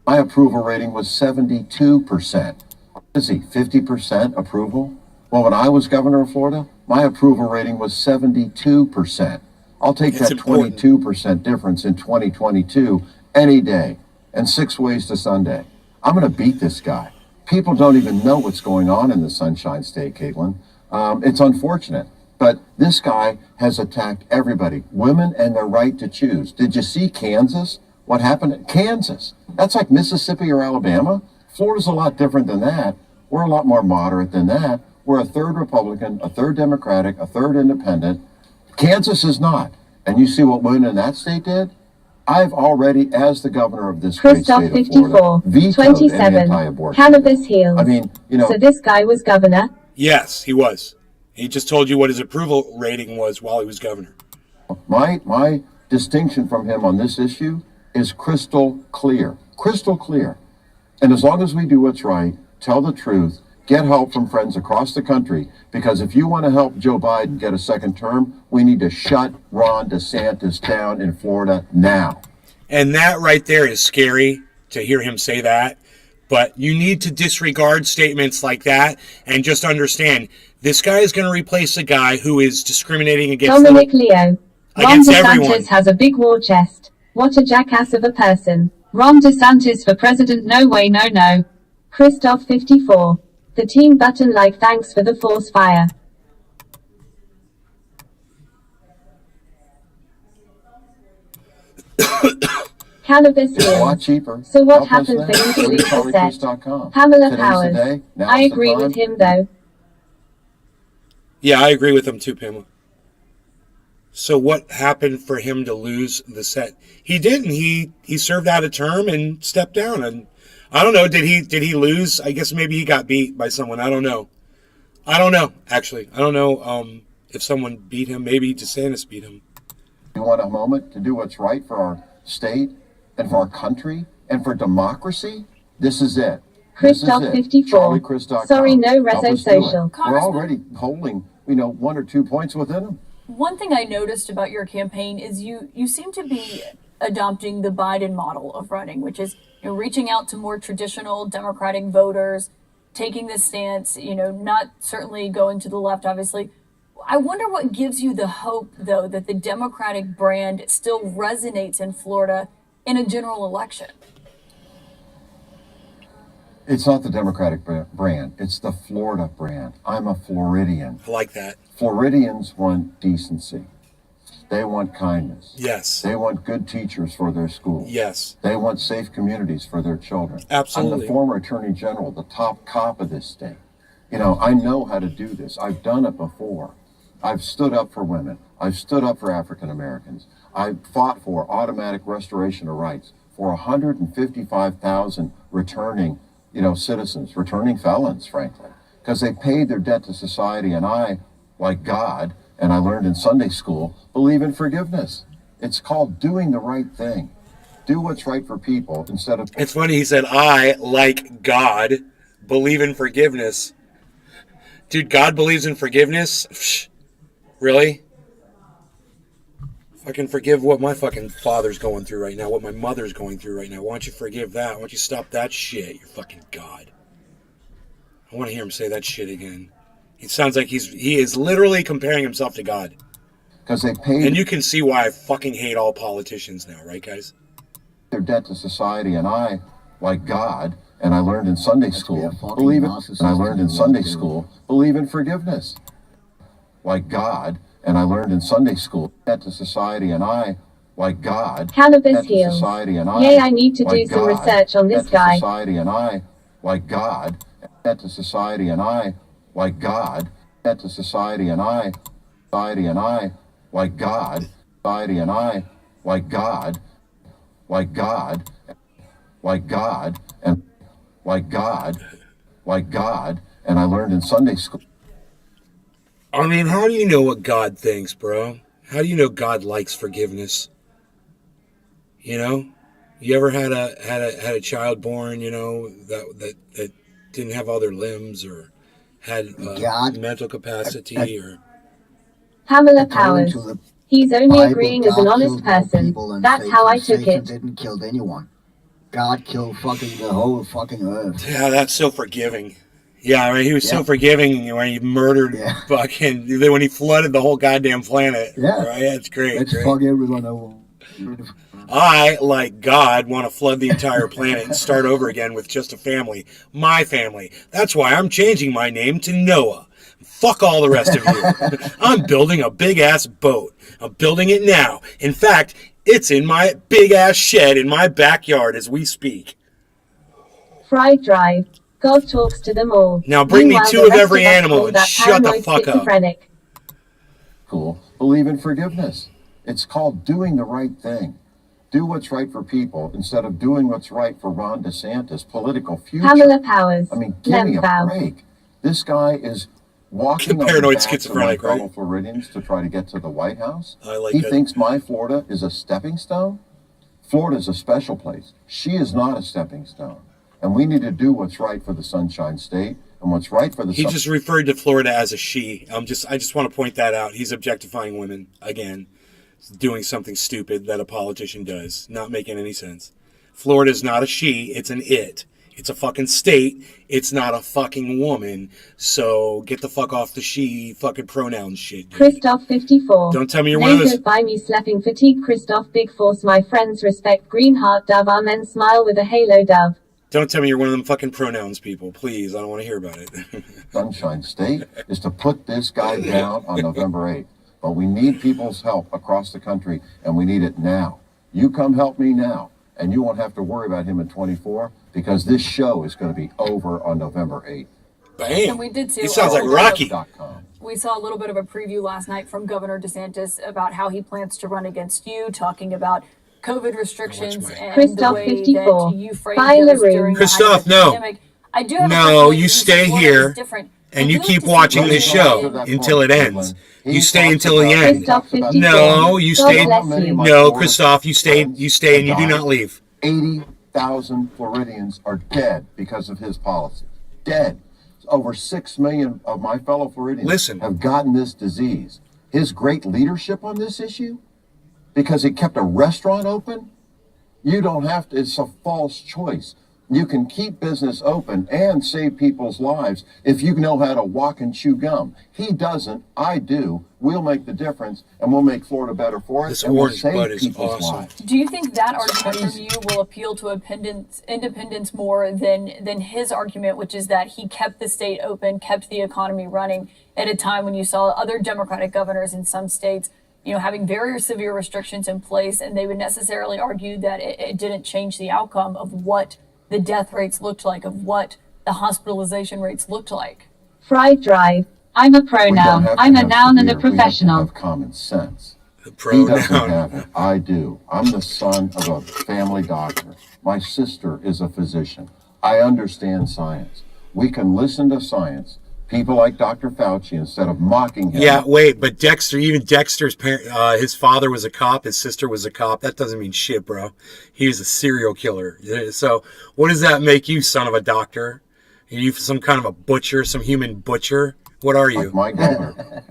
My approval rating was 72%. What is he, 50% approval? Well, when I was governor of Florida, my approval rating was 72%. I'll take It's that important. 22% difference in 2022 any day, and 6 ways to Sunday. I'm going to beat this guy. People don't even know what's going on in the Sunshine State, Caitlin. It's unfortunate, but this guy has attacked everybody, women and their right to choose. Did you see Kansas? What happened in Kansas? That's like Mississippi or Alabama. Florida's a lot different than that. We're a lot more moderate than that. We're a third Republican, a third Democratic, a third independent. Kansas is not. And you see what women in that state did? I've already, as the governor of this great Christoph state of Florida, 54. vetoed an 27. anti-abortion Cannabis bill. heals. I mean, you know, So this guy was governor? Yes, he was. He just told you what his approval rating was while he was governor. my distinction from him on this issue is crystal clear. Crystal clear. And as long as we do what's right, tell the truth, get help from friends across the country, because if you want to help Joe Biden get a second term, we need to shut Ron DeSantis down in Florida now. And that right there is scary to hear him say that. But you need to disregard statements like that and just understand this guy is going to replace a guy who is discriminating against Dominic Leo. Ron against DeSantis everyone. has a big war chest. What a jackass of a person. Ron DeSantis for president, no way, no, no. Christoph 54. The team button like thanks for the force fire. Cannabis It's a lot heals. cheaper. So what Help us happened for now. him to Go to lose the set? CharlieChris.com. Pamela Today's the Powers. day. Now's I the agree time. with him though. Yeah, I agree with him too, Pamela. So what happened for him to lose the set? He didn't. He served out a term and stepped down. And I don't know. Did he lose? I guess maybe he got beat by someone. I don't know. Actually, I don't know if someone beat him. Maybe DeSantis beat him. You want a moment to do what's right for our state and for our country and for democracy? This is it. Christoph This is it. 54. CharlieChris.com. Sorry, no Help reso us do it. social. We're Congressman- already holding, 1 or 2 points within them. One thing I noticed about your campaign is you seem to be adopting the Biden model of running, which is reaching out to more traditional Democratic voters, taking this stance, not certainly going to the left, obviously. I wonder what gives you the hope, though, that the Democratic brand still resonates in Florida in a general election. It's not the Democratic brand. It's the Florida brand. I'm a Floridian. I like that. Floridians want decency. They want kindness. Yes. They want good teachers for their schools. Yes. They want safe communities for their children. I'm Absolutely. the former attorney general, the top cop of this state. I know how to do this. I've done it before. I've stood up for women. I've stood up for African Americans. I've fought for automatic restoration of rights for 155,000 returning, citizens, returning felons, frankly, because they paid their debt to society. And I, like God, and I learned in Sunday school, believe in forgiveness. It's called doing the right thing. Do what's right for people instead of... It's funny. He said, "I, like God, believe in forgiveness." Dude, God believes in forgiveness? Psh, really? Fucking forgive what my fucking father's going through right now, what my mother's going through right now. Why don't you forgive that? Why don't you stop that shit? You're fucking God. I want to hear him say that shit again. It sounds like he is literally comparing himself to God. Because they paid And you can see why I fucking hate all politicians now, right, guys? their debt to society. And I, like God, and I learned in Sunday school, believe in forgiveness. Like God, and I learned in Sunday school, debt to society. And I, like God, Cannabis debt to heals. society. And I, Yay, I need to do like some God, research on this debt to guy. society. And I, like God, debt to society. And I, like God, debt to society. And I, like God, society. And I, like God, like God, like God, and like God, and I learned in Sunday school. I mean, how do you know what God thinks, bro? How do you know God likes forgiveness? You ever had a child born, that didn't have all their limbs or had God. mental capacity or Pamela according Powers. to the He's only Bible, agreeing as an God honest killed more person. people than That's Satan. how I took Satan it. didn't kill anyone. God killed fucking the whole fucking earth. Yeah, that's so forgiving. Yeah, I mean, he was so Yeah. forgiving when he murdered Yeah. fucking, when he flooded the whole goddamn planet. Yeah. Right? That's great. Let's Great. fuck everyone over. I, like God, want to flood the entire planet and start over again with just a family. My family. That's why I'm changing my name to Noah. Fuck all the rest of you. I'm building a big ass boat. I'm building it now. In fact, it's in my big ass shed in my backyard as we speak. Fried Drive. God talks to them all. Now bring me Meanwhile, two the of rest every of us animal call and that shut the paranoid fuck up. schizophrenic. Cool. Believe in forgiveness. It's called doing the right thing. Do what's right for people instead of doing what's right for Ron DeSantis' political future. Pamela Powers. I mean, give me a Lembow. break. This guy is walking on Paranoid the backs of my schizophrenic, fellow right? Floridians to try to get to the White House. I like he it. thinks my Florida is a stepping stone. Florida's a special place. She is not a stepping stone. And we need to do what's right for the Sunshine State and what's right for the He just referred to Florida as a she. I just want to point that out. He's objectifying women again, doing something stupid that a politician does, not making any sense. Florida's not a she, it's an it. It's a fucking state. It's not a fucking woman. So get the fuck off the she fucking pronoun shit, dude. Christoph 54. Don't tell me you're one of those. By me slapping fatigue. Christoph Big Force. My friends respect green heart dove. Amen. Smile with a halo dove. Don't tell me you're one of them fucking pronouns people. Please, I don't want to hear about it. Sunshine State is to put this guy down on November 8th. But we need people's help across the country, and we need it now. You come help me now, and you won't have to worry about him in 24, because this show is going to be over on November 8th. Bam. And we did see He sounds like a little Rocky. .com. We saw a little bit of a preview last night from Governor DeSantis about how he plans to run against you, talking about COVID restrictions and Christoph the way 54. that you framed Bye, those LaRue. during the Christoph, height of the no. pandemic. I do have a No, question for you because stay Florida here, is different. and Would you like keep to see watching Florida this show in- until it ends. He You stay talks until the about- end. Christoph 54. No, you God stay. bless you. No, Christoph, you stay, and you do not leave. 80,000 Floridians are dead because of his policies. Dead. Over 6 million of my fellow Floridians Listen. have gotten this disease. His great leadership on this issue, because he kept a restaurant open, you don't have to, it's a false choice. You can keep business open and save people's lives if you know how to walk and chew gum. He doesn't, I do. We'll make the difference, and we'll make Florida better for it. This and we'll orange save bud is people's awesome. lives. Do you think that argument from you will appeal to independents more than his argument, which is that he kept the state open, kept the economy running at a time when you saw other Democratic governors in some states, having very severe restrictions in place, and they would necessarily argue that it didn't change the outcome of what the death rates looked like, of what the hospitalization rates looked like? Fried Drive. I'm a We don't pronoun. have to I'm a have noun and a severe, we have to professional. have common sense. The He doesn't pronoun. have it. I do. I'm the son of a family doctor. My sister is a physician. I understand science. We can listen to science. People like Dr. Fauci, instead of mocking him. Yeah, wait, but Dexter, even Dexter's parent, his father was a cop, his sister was a cop. That doesn't mean shit, bro. He was a serial killer. So, what does that make you, son of a doctor? Are you some kind of a butcher, some human butcher? What are you? Like my governor,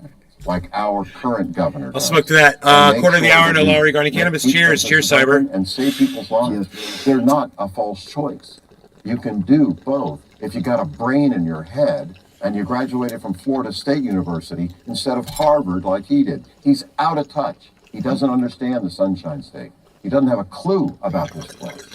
like our current governor. I'll does. smoke to that. And make Quarter of the sure hour, that no we law regarding make cannabis. each Cheers. Cheers, business open Cyber. and save people's lives. They're not a false choice. You can do both if you got a brain in your head and you graduated from Florida State University instead of Harvard like he did. He's out of touch. He doesn't understand the Sunshine State. He doesn't have a clue about this place.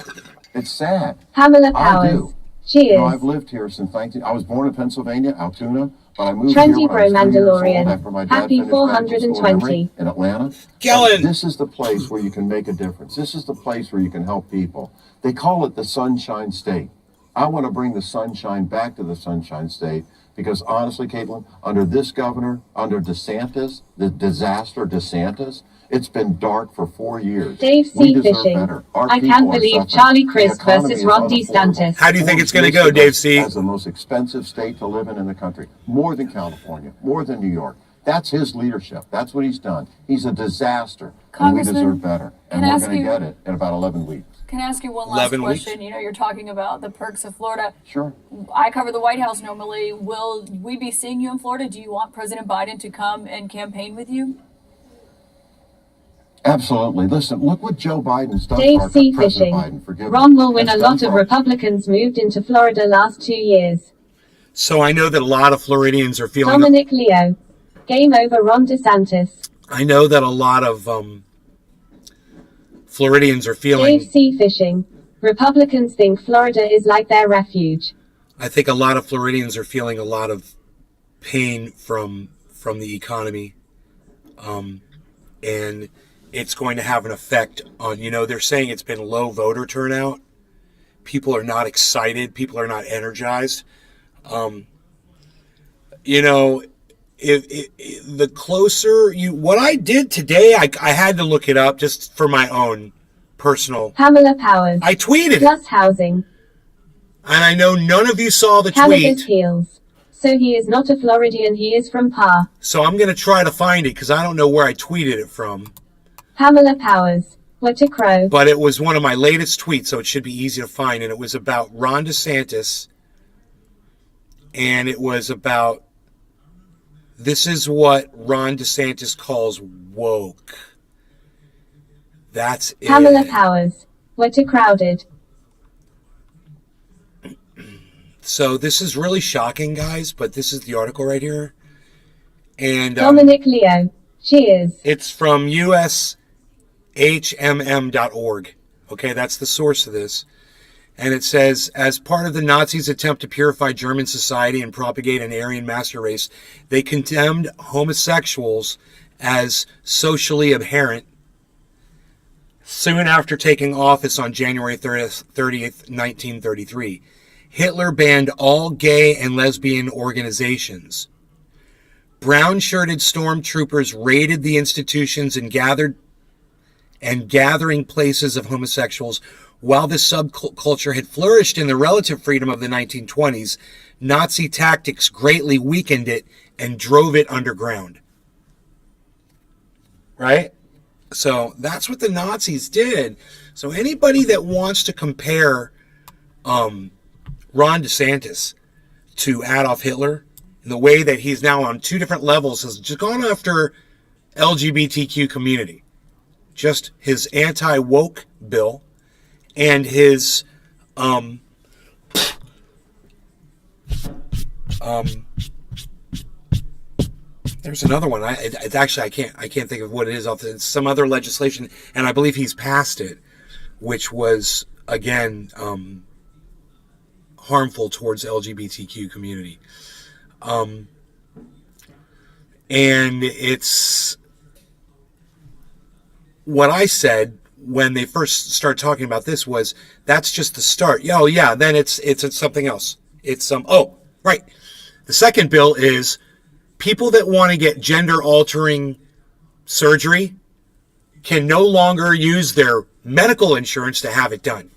It's sad. Pamela I Powers. do. Cheers. I've lived here since I was born in Pennsylvania, Altoona, but I moved Trendy here when I was 3 years old Mandalorian. after my dad Happy finished medical school in 420. Emory in Atlanta. Kellen. And this is the place where you can make a difference. This is the place where you can help people. They call it the Sunshine State. I want to bring the sunshine back to the Sunshine State because honestly, Caitlin, under this governor, under DeSantis, the disaster DeSantis, it's been dark for 4 years. Dave We C. deserve Fishing. better. Our I people can't are believe suffering. Charlie The Crist economy versus is Ron unaffordable. DeSantis. How do you think it's going to Forbes go, listed Dave us C? As the most expensive state to live in the country, more than California, more than New York. That's his leadership. That's what he's done. He's a disaster. And we Congressman, deserve better. And can I we're ask going to you- get it in about 11 weeks. Can I ask you one last 11 weeks. question? You know, you're talking about the perks of Florida. Sure. I cover the White House normally. Will we be seeing you in Florida? Do you want President Biden to come and campaign with you? Absolutely. Listen, look what Joe Biden's done Dave for C. President Fishing. Biden. Forgive me. Ron will win a That's lot done of for- Republicans moved into Florida last 2 years. So I know that a lot of Floridians are feeling. Dominic Leo. Game over Ron DeSantis. I know that a lot of Floridians are feeling. Dave C. Fishing. Republicans think Florida is like their refuge. I think a lot of Floridians are feeling a lot of pain from the economy, and it's going to have an effect on. They're saying it's been low voter turnout. People are not excited. People are not energized. If the closer what I did today, I had to look it up just for my own personal. Pamela Powers. I tweeted it, Plus housing. and I know none of you saw the Cannabis tweet, heals. So he is not a Floridian, he is from Pa. so I'm going to try to find it because I don't know where I tweeted it from. Pamela Powers. What a crow. But it was one of my latest tweets, so it should be easy to find, and it was about Ron DeSantis, and it was about, this is what Ron DeSantis calls woke. That's it. Pamela Powers. What a crowded. So this is really shocking, guys, but this is the article right here. And Dominic Leo. Cheers. it's from ushmm.org. Okay, that's the source of this. And it says, as part of the Nazis' attempt to purify German society and propagate an Aryan master race, they condemned homosexuals as socially abhorrent. Soon after taking office on January 30th, 1933, Hitler banned all gay and lesbian organizations. Brown-shirted stormtroopers raided the institutions and gathering places of homosexuals. While this subculture had flourished in the relative freedom of the 1920s, Nazi tactics greatly weakened it and drove it underground. Right? So that's what the Nazis did. So anybody that wants to compare Ron DeSantis to Adolf Hitler, in the way that he's now on two different levels, has just gone after LGBTQ community. Just his anti-woke bill and his there's another one. It's actually I can't think of what it is. It's some other legislation, and I believe he's passed it, which was again harmful towards LGBTQ community. And it's what I said when they first started talking about this was, that's just the start. Oh yeah, then it's something else. It's right. The second bill is people that want to get gender altering surgery can no longer use their medical insurance to have it done.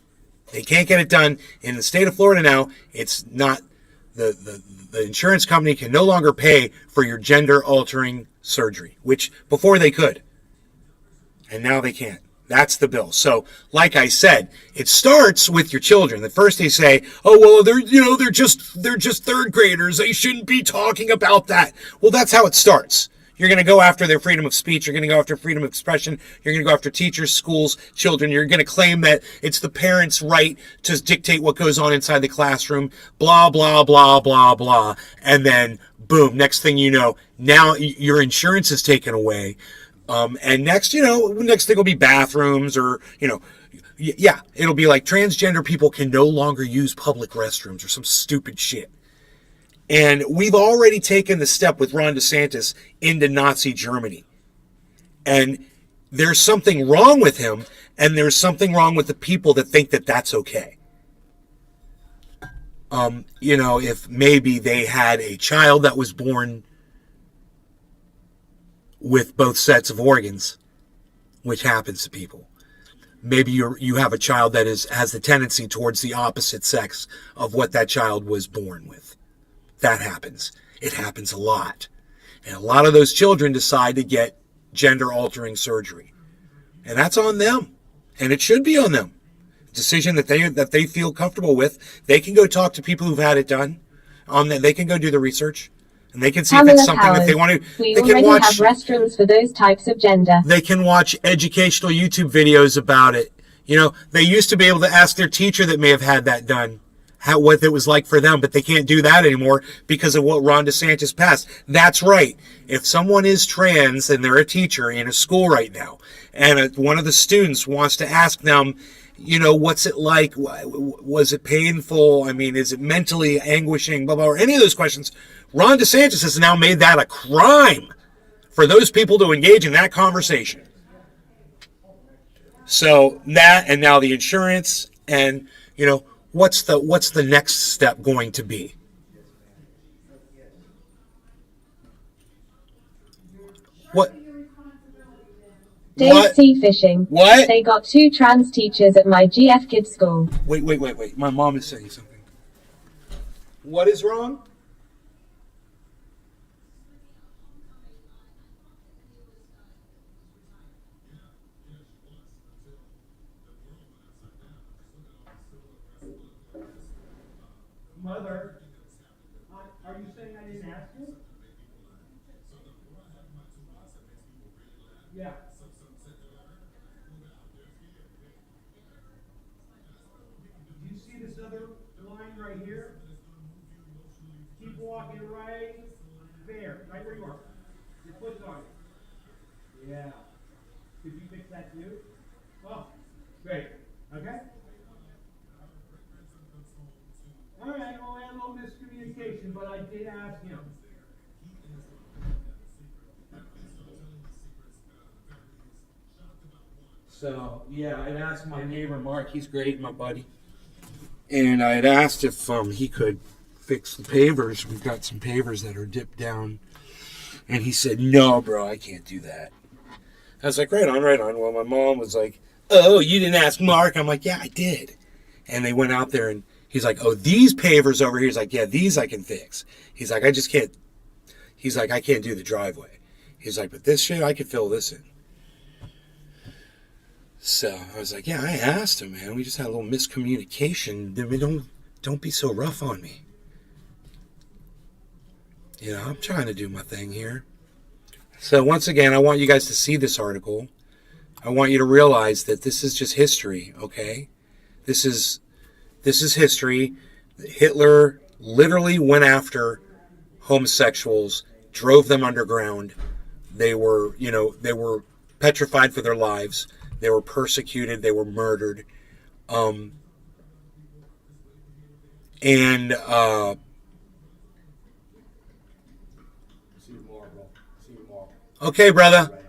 They can't get it done in the state of Florida now. It's not the insurance company can no longer pay for your gender altering surgery, which before they could. And now they can't. That's the bill. So, like I said, it starts with your children. At first they say, "Oh, well, they're just third graders. They shouldn't be talking about that." Well, that's how it starts. You're going to go after their freedom of speech. You're going to go after freedom of expression. You're going to go after teachers, schools, children. You're going to claim that it's the parents' right to dictate what goes on inside the classroom, blah, blah, blah, blah, blah. And then, boom, next thing you know, now your insurance is taken away. And next thing will be bathrooms or, yeah, it'll be like transgender people can no longer use public restrooms or some stupid shit. And we've already taken the step with Ron DeSantis into Nazi Germany. And there's something wrong with him, and there's something wrong with the people that think that that's okay. If maybe they had a child that was born with both sets of organs, which happens to people. Maybe you have a child that has the tendency towards the opposite sex of what that child was born with. That happens. It happens a lot. And a lot of those children decide to get gender altering surgery. And that's on them. And it should be on them. Decision that they feel comfortable with. They can go talk to people who've had it done. They can go do the research. And they can see if it's something that they want to. We they already can watch, have restrooms for those types of gender. They can watch educational YouTube videos about it. You know, they used to be able to ask their teacher that may have had that done what it was like for them, but they can't do that anymore because of what Ron DeSantis passed. That's right. If someone is trans and they're a teacher in a school right now, and one of the students wants to ask them, you know, what's it like? Was it painful? I mean, is it mentally anguishing? Blah, blah, or any of those questions. Ron DeSantis has now made that a crime for those people to engage in that conversation. So that, and now the insurance, and, you know, what's the next step going to be? What? Dave C. Fishing. What? They got 2 trans teachers at my GF Kids school. Wait. My mom is saying something. What is wrong? Mother, are you saying I didn't ask you? Yeah. Do you see this other line right here? Keep walking right there, right where you are. Your foot's on it. Yeah. Did you fix that too? Oh, great. Okay. All right, well, I had a little miscommunication, but I did ask him. So, yeah, I'd asked my neighbor, Mark, he's great, my buddy. And I had asked if he could fix the pavers. We've got some pavers that are dipped down. And he said, no, bro, I can't do that. I was like, right on. Well, my mom was like, oh, you didn't ask Mark? I'm like, yeah, I did. And they went out there and he's like, oh, these pavers over here. He's like, yeah, these I can fix. He's like, I just can't. He's like, I can't do the driveway. He's like, but this shit, I could fill this in. So I was like, yeah, I asked him, man. We just had a little miscommunication. I mean, don't be so rough on me. You know, I'm trying to do my thing here. So once again, I want you guys to see this article. I want you to realize that this is just history, okay? This is history. Hitler literally went after homosexuals, drove them underground. They were petrified for their lives. They were persecuted. They were murdered. Okay, brother.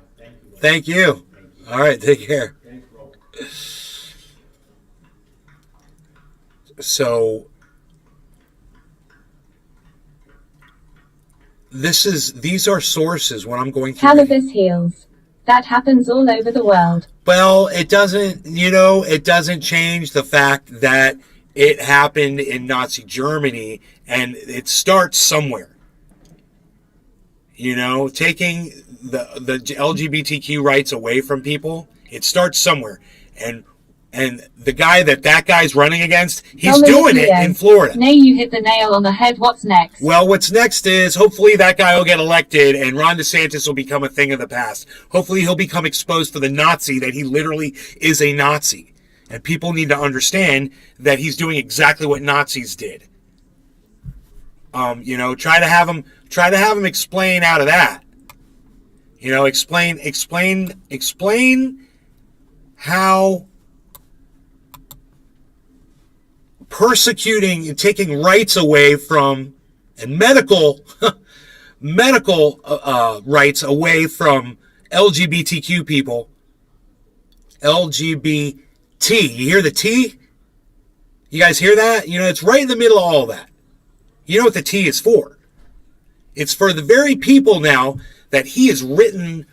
Thank you. All right, take care. So these are sources when I'm going through. Cannabis heals. That happens all over the world. Well, it doesn't change the fact that it happened in Nazi Germany, and it starts somewhere. You know, taking the LGBTQ rights away from people, it starts somewhere. And the guy that guy's running against, he's doing it in Florida. Nay, you hit the nail on the head. What's next? Well, what's next is hopefully that guy will get elected and Ron DeSantis will become a thing of the past. Hopefully he'll become exposed for the Nazi that he literally is a Nazi. And people need to understand that he's doing exactly what Nazis did. Try to have him explain out of that. You know, explain how persecuting and taking rights away from, and medical rights away from LGBTQ people. LGBT. You hear the T? You guys hear that? You know, it's right in the middle of all that. You know what the T is for? It's for the very people now that he has written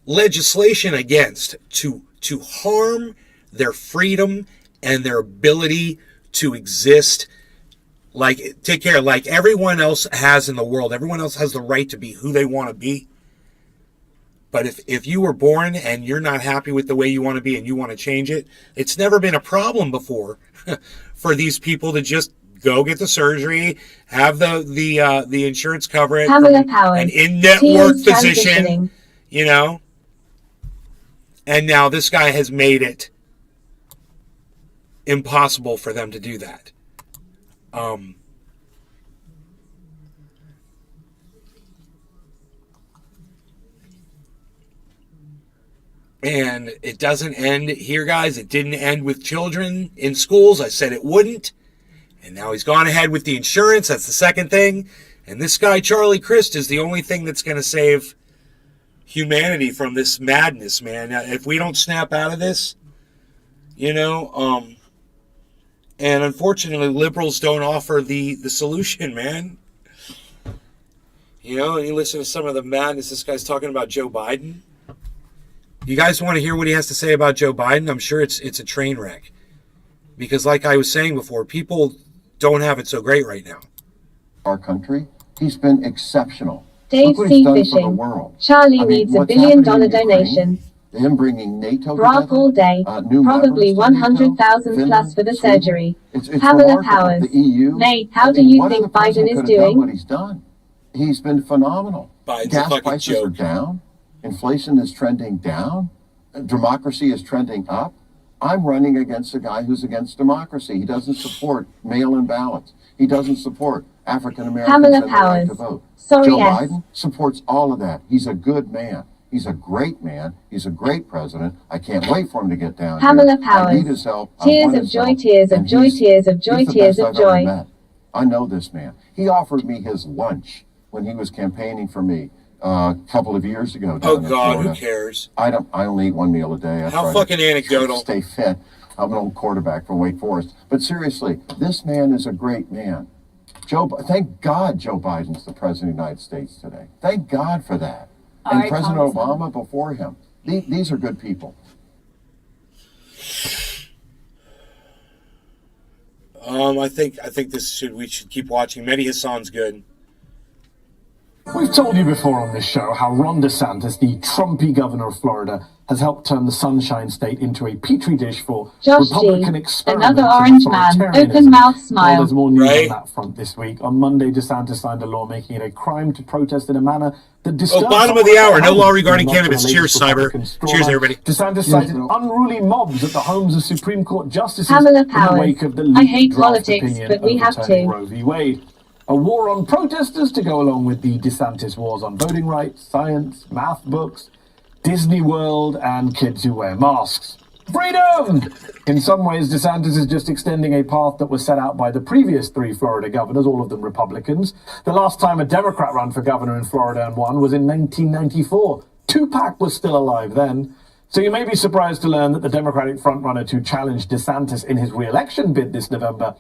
legislation against to harm their freedom and their ability to exist Like, take care, like everyone else has in the world. Everyone else has the right to be who they want to be. But if you were born and you're not happy with the way you want to be and you want to change it, it's never been a problem before for these people to just go get the surgery, have the insurance cover it, Pamela Powers. an in-network Teams physician, transitioning. you know. And now this guy has made it impossible for them to do that. And it doesn't end here, guys. It didn't end with children in schools. I said it wouldn't. And now he's gone ahead with the insurance. That's the second thing. And this guy, Charlie Crist, is the only thing that's going to save humanity from this madness, man. Now, if we don't snap out of this, you know, and unfortunately, liberals don't offer the solution, man. You know, and you listen to some of the madness this guy's talking about Joe Biden. You guys want to hear what he has to say about Joe Biden? I'm sure it's a train wreck. Because like I was saying before, people don't have it so great right now. Our country, he's been exceptional. Dave Look what C. he's done for the Fishing. world. Charlie I mean, needs $1 what's billion happening in Ukraine, donation. Him bringing NATO Rock together, all day. new Probably members to NATO, 100,000 plus Finland, for the Sweden. surgery. It's Pamela remarkable. Powers. The EU. Nate, how I do mean, you what think other president Biden is could have done doing? what he's done? He's been phenomenal. Biden's a Gas fucking prices are joke. down. Inflation is trending down. Democracy is trending up. I'm running against a guy who's against democracy. He doesn't support mail-in ballots. He doesn't support African Americans Pamela and the right Powers. to vote. Sorry, Joe yes. Biden supports all of that. He's a good man. He's a great man. He's a great president. I can't wait for him to get down Pamela here. I need Powers. his help. I Tears want of his joy, help. tears of And joy, tears of joy, he's the tears best of I've ever joy. met. I know this man. He offered me his lunch when he was campaigning for me a couple of years ago. Oh, down in God, Florida. who cares? I only eat one meal a day. I How try fucking to anecdotal. stay fit. I'm an old quarterback from Wake Forest. But seriously, this man is a great man. Thank God Joe Biden's the president of the United States today. Thank God for that. All And right, President Congressman. Obama before him. These are good people. I think we should keep watching. Mehdi Hassan's good. We've told you before on this show how Ron DeSantis, the Trumpy governor of Florida, has helped turn the Sunshine State into a petri dish for Josh G. Republican experiments Another in orange man. authoritarianism. Open mouth Well, smile. there's more news Right. on that front this week. On Monday, DeSantis signed a law making it a crime to protest in a manner that disturbs bottom of the hour. No law regarding Not to the cannabis. latest Cheers, Cyber. Republican straw Cheers, man. everybody. DeSantis cited unruly mobs at the homes of Supreme Court justices Pamela in the Powers. wake of the I leaked hate draft politics, opinion but we have overturning to. Roe v. Wade. A war on protesters to go along with the DeSantis wars on voting rights, science, math books, Disney World, and kids who wear masks. Freedom! In some ways, DeSantis is just extending a path that was set out by the previous three Florida governors, all of them Republicans. The last time a Democrat ran for governor in Florida and won was in 1994. Tupac was still alive then. So you may be surprised to learn that the Democratic frontrunner to challenge DeSantis in his re-election bid this November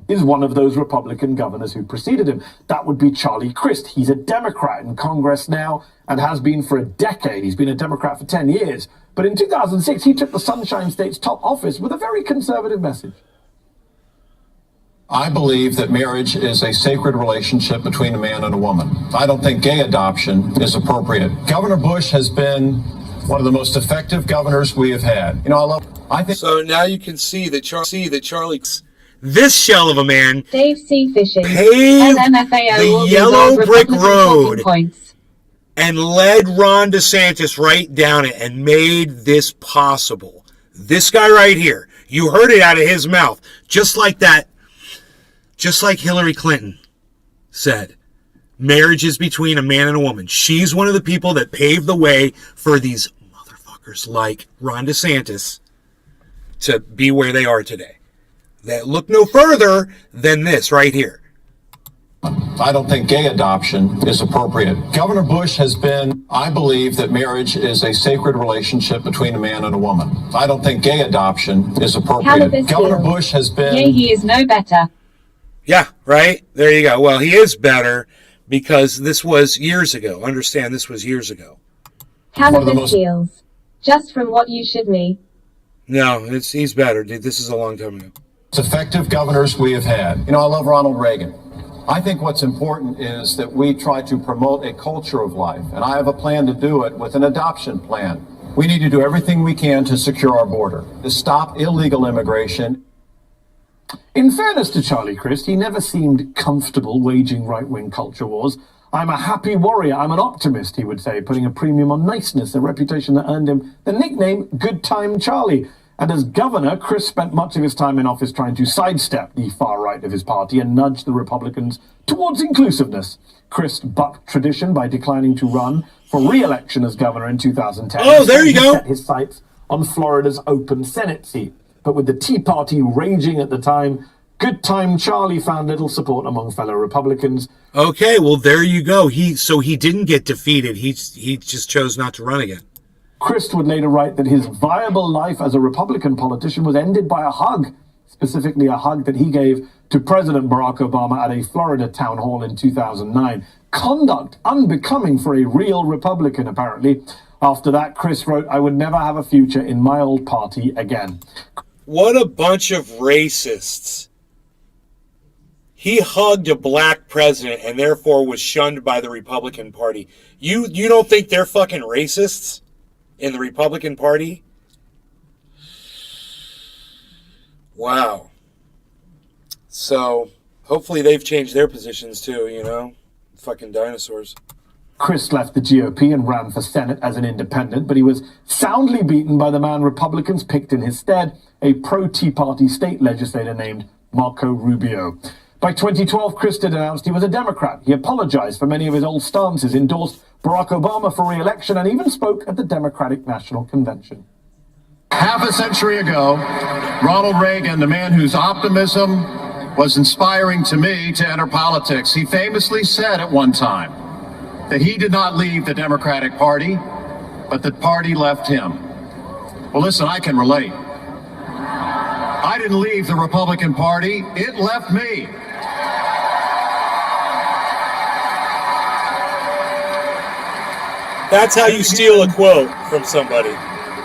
is one of those Republican governors who preceded him. That would be Charlie Crist. He's a Democrat in Congress now and has been for a decade. He's been a Democrat for 10 years. But in 2006, he took the Sunshine State's top office with a very conservative message. I believe that marriage is a sacred relationship between a man and a woman. I don't think gay adoption is appropriate. Governor Bush has been one of the most effective governors we have had. You know, I think. So now you can see that Charlie, this shell of a man, Dave C. Fishing. paved LMFAO the will yellow resolve brick Republican road talking points. and led Ron DeSantis right down it and made this possible. This guy right here, you heard it out of his mouth, just like that, just like Hillary Clinton said. Marriage is between a man and a woman. She's one of the people that paved the way for these motherfuckers like Ron DeSantis to be where they are today. That look no further than this right here. I don't think gay adoption is appropriate. Governor Bush has been, I believe that marriage is a sacred relationship between a man and a woman. I don't think gay adoption is appropriate. Cannabis Governor deals. Bush has been. Yea, he is no better. Yeah, right? There you go. Well, he is better because this was years ago. Understand, this was years ago. Cannabis deals. Just from what you should me. No, he's better, dude. This is a long time ago. effective governors we have had. You know, I love Ronald Reagan. I think what's important is that we try to promote a culture of life, and I have a plan to do it with an adoption plan. We need to do everything we can to secure our border, to stop illegal immigration. In fairness to Charlie Crist, he never seemed comfortable waging right-wing culture wars. I'm a happy warrior, I'm an optimist, he would say, putting a premium on niceness, a reputation that earned him the nickname Good Time Charlie. And as governor, Crist spent much of his time in office trying to sidestep the far right of his party and nudge the Republicans towards inclusiveness. Crist bucked tradition by declining to run for re-election as governor in 2010. Oh, there you go. Set his sights on Florida's open Senate seat. But with the Tea Party raging at the time, Good Time Charlie found little support among fellow Republicans. Okay, well, there you go. So he didn't get defeated. He just chose not to run again. Crist would later write that his viable life as a Republican politician was ended by a hug, specifically a hug that he gave to President Barack Obama at a Florida town hall in 2009. Conduct unbecoming for a real Republican, apparently. After that, Crist wrote, "I would never have a future in my old party again." What a bunch of racists. He hugged a black president and therefore was shunned by the Republican Party. You don't think they're fucking racists in the Republican Party? Wow. So, hopefully they've changed their positions too, you know? Fucking dinosaurs. Crist left the GOP and ran for Senate as an independent, but he was soundly beaten by the man Republicans picked in his stead, a pro-Tea Party state legislator named Marco Rubio. By 2012, Crist had announced he was a Democrat. He apologized for many of his old stances, endorsed Barack Obama for re-election, and even spoke at the Democratic National Convention. Half a century ago, Ronald Reagan, the man whose optimism was inspiring to me to enter politics, he famously said at one time that he did not leave the Democratic Party, but the party left him. Well, listen, I can relate. I didn't leave the Republican Party, it left me. That's how you steal a quote from somebody.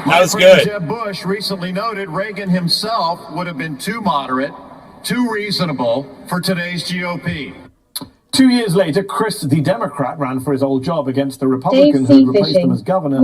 That was good. Jeb Bush recently noted Reagan himself would have been too moderate, too reasonable for today's GOP. 2 years later, Crist, the Democrat, ran for his old job against the Republican who replaced him as governor,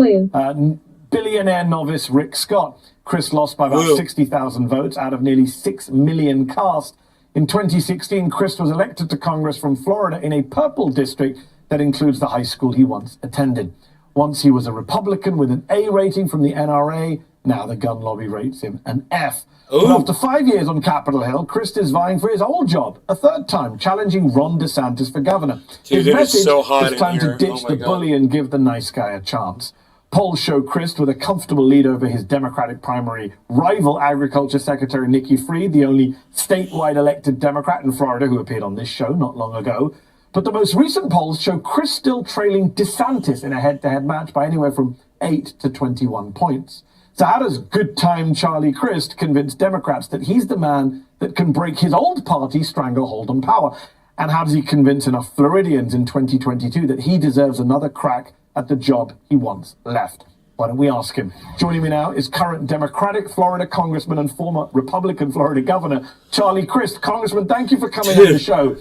billionaire novice Rick Scott. Crist lost by about 60,000 votes out of nearly 6 million cast. In 2016, Crist was elected to Congress from Florida in a purple district that includes the high school he once attended. Once he was a Republican with an A rating from the NRA, now the gun lobby rates him an F. But after 5 years on Capitol Hill, Crist is vying for his old job, a third time, challenging Ron DeSantis for governor. Dude, His message so hot is time to ditch the bully and give the nice guy a chance. Polls show Crist with a comfortable lead over his Democratic primary rival, Agriculture Secretary Nikki Fried, the only statewide elected Democrat in Florida who appeared on this show not long ago. But the most recent polls show Crist still trailing DeSantis in a head-to-head match by anywhere from 8 to 21 points. So how does Good Time Charlie Crist convince Democrats that he's the man that can break his old party's stranglehold on power? And how does he convince enough Floridians in 2022 that he deserves another crack at the job he once left? Why don't we ask him? Joining me now is current Democratic Florida Congressman and former Republican Florida Governor Charlie Crist. Congressman, thank you for coming on the show.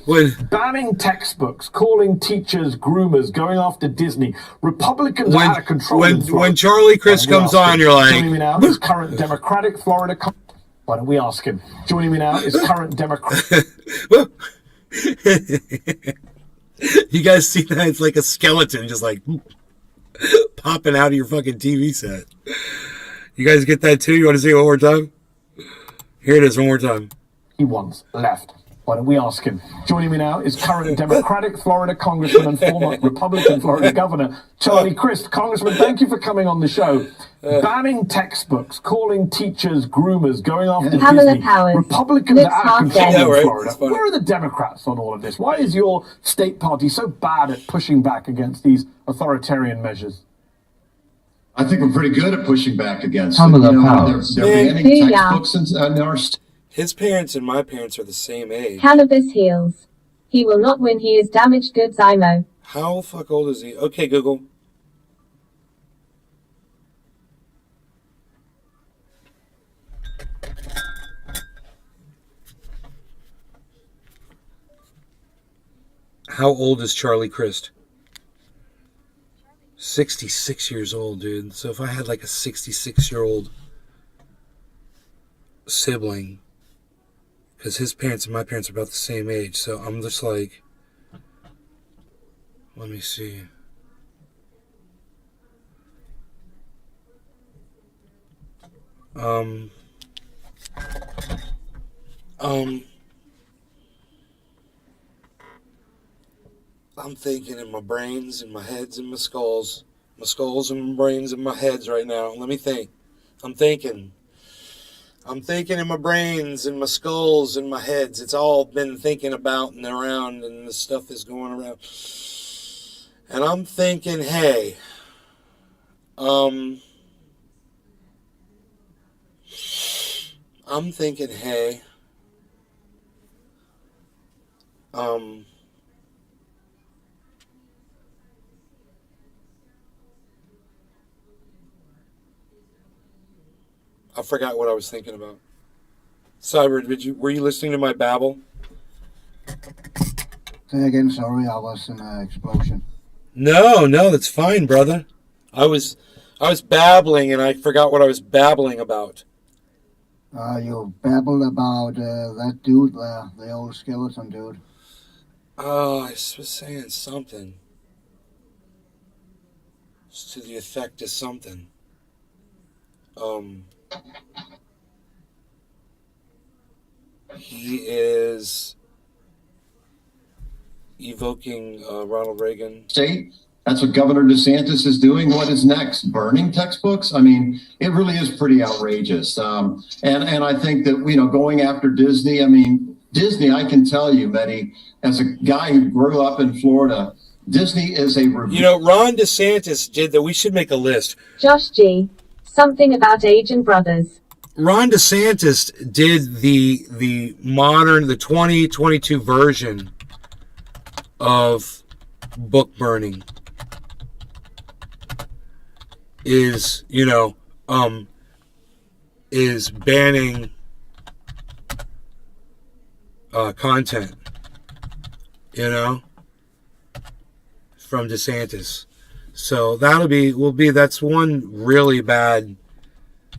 Banning textbooks, calling teachers groomers, going after Disney. Republicans are out of control. When Charlie Crist comes on, you're like... Joining me now is current Democratic Florida... Why don't we ask him? Joining me now is current Democrat... You guys see that? It's like a skeleton just like... popping out of your fucking TV set. You guys get that too? You want to see it one more time? Here it is one more time. He once left. Why don't we ask him? Joining me now is current Democratic Florida Congressman and former Republican Florida Governor Charlie Crist. Congressman, thank you for coming on the show. Banning textbooks, calling teachers groomers, going after Disney. Republicans are out of control in Florida. Where are the Democrats on all of this? Why is your state party so bad at pushing back against these authoritarian measures? I think we're pretty good at pushing back against it. They're banning textbooks in our state. His parents and my parents are the same age. Cannabis heals. He will not win. He is damaged goods, IMO. How fuck old is he? Okay, Google. How old is Charlie Crist? 66 years old, dude. So if I had like a 66-year-old sibling, because his parents and my parents are about the same age, so I'm just like, let me see. I'm thinking in my brains and my heads and my skulls and my brains and my heads right now. Let me think. I'm thinking in my brains and my skulls and my heads. It's all been thinking about and around, and the stuff is going around. And I'm thinking, hey, I forgot what I was thinking about. Cyber, were you listening to my babble? Say again, sorry, I was in an explosion. No, that's fine, brother. I was babbling and I forgot what I was babbling about. You babbled about that dude there, the old skeleton dude. Oh, I was saying something. It's to the effect of something. He is evoking Ronald Reagan. State. That's what Governor DeSantis is doing. What is next? Burning textbooks? I mean, it really is pretty outrageous. And I think that, going after Disney, I mean, Disney, I can tell you, Mehdi, as a guy who grew up in Florida, Disney is a... Ron DeSantis did that. We should make a list. Josh G. Something about Agent Brothers. Ron DeSantis did the modern, the 2022 version of book burning. Is banning content, from DeSantis. So that's one really bad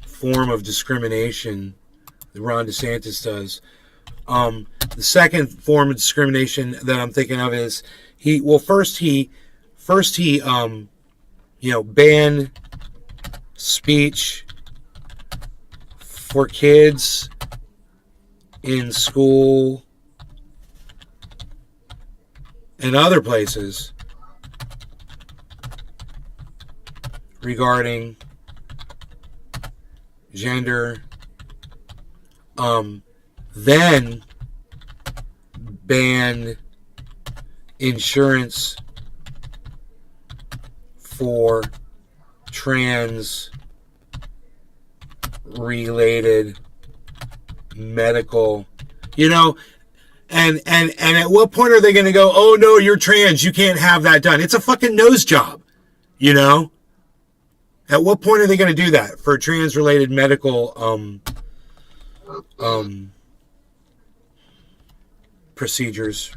form of discrimination that Ron DeSantis does. The second form of discrimination that I'm thinking of is he banned speech for kids in school and other places regarding gender, then ban insurance for trans related medical, and at what point are they going to go, oh no, you're trans, you can't have that done? It's a fucking nose job, At what point are they going to do that for trans related medical procedures?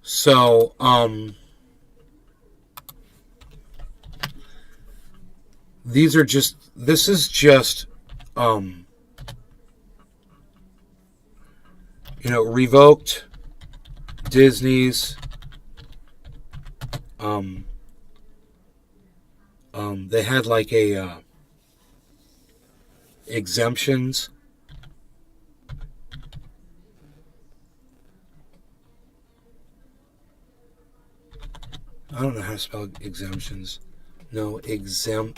So this is just revoked Disney's they had like a exemptions. I don't know how to spell exemptions. No, exemptions.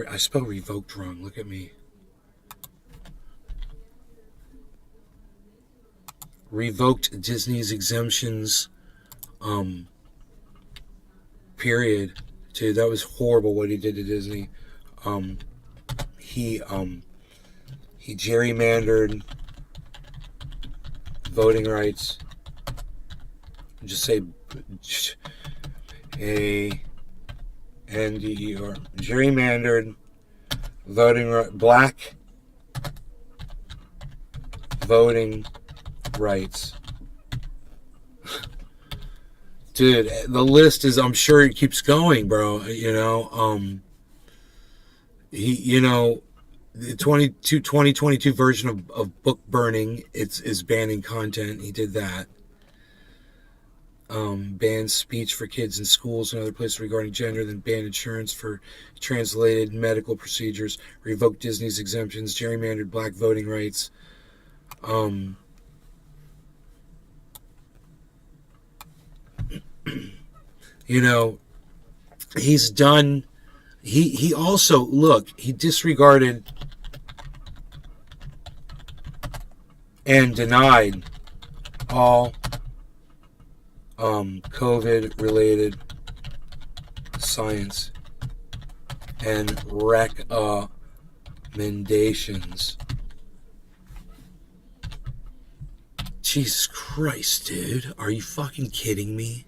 I spell revoked wrong. Look at me. Revoked Disney's exemptions. Period. Dude, that was horrible what he did to Disney. He gerrymandered voting rights. Just say ANDER. Gerrymandered Black voting rights. Dude, the list is, I'm sure it keeps going, bro. The 2022 version of book burning is banning content. He did that. Banned speech for kids in schools and other places regarding gender, then banned insurance for translated medical procedures, revoked Disney's exemptions, gerrymandered black voting rights. He's done. He also, look, he disregarded and denied all COVID related science and recommendations. Jesus Christ, dude. Are you fucking kidding me?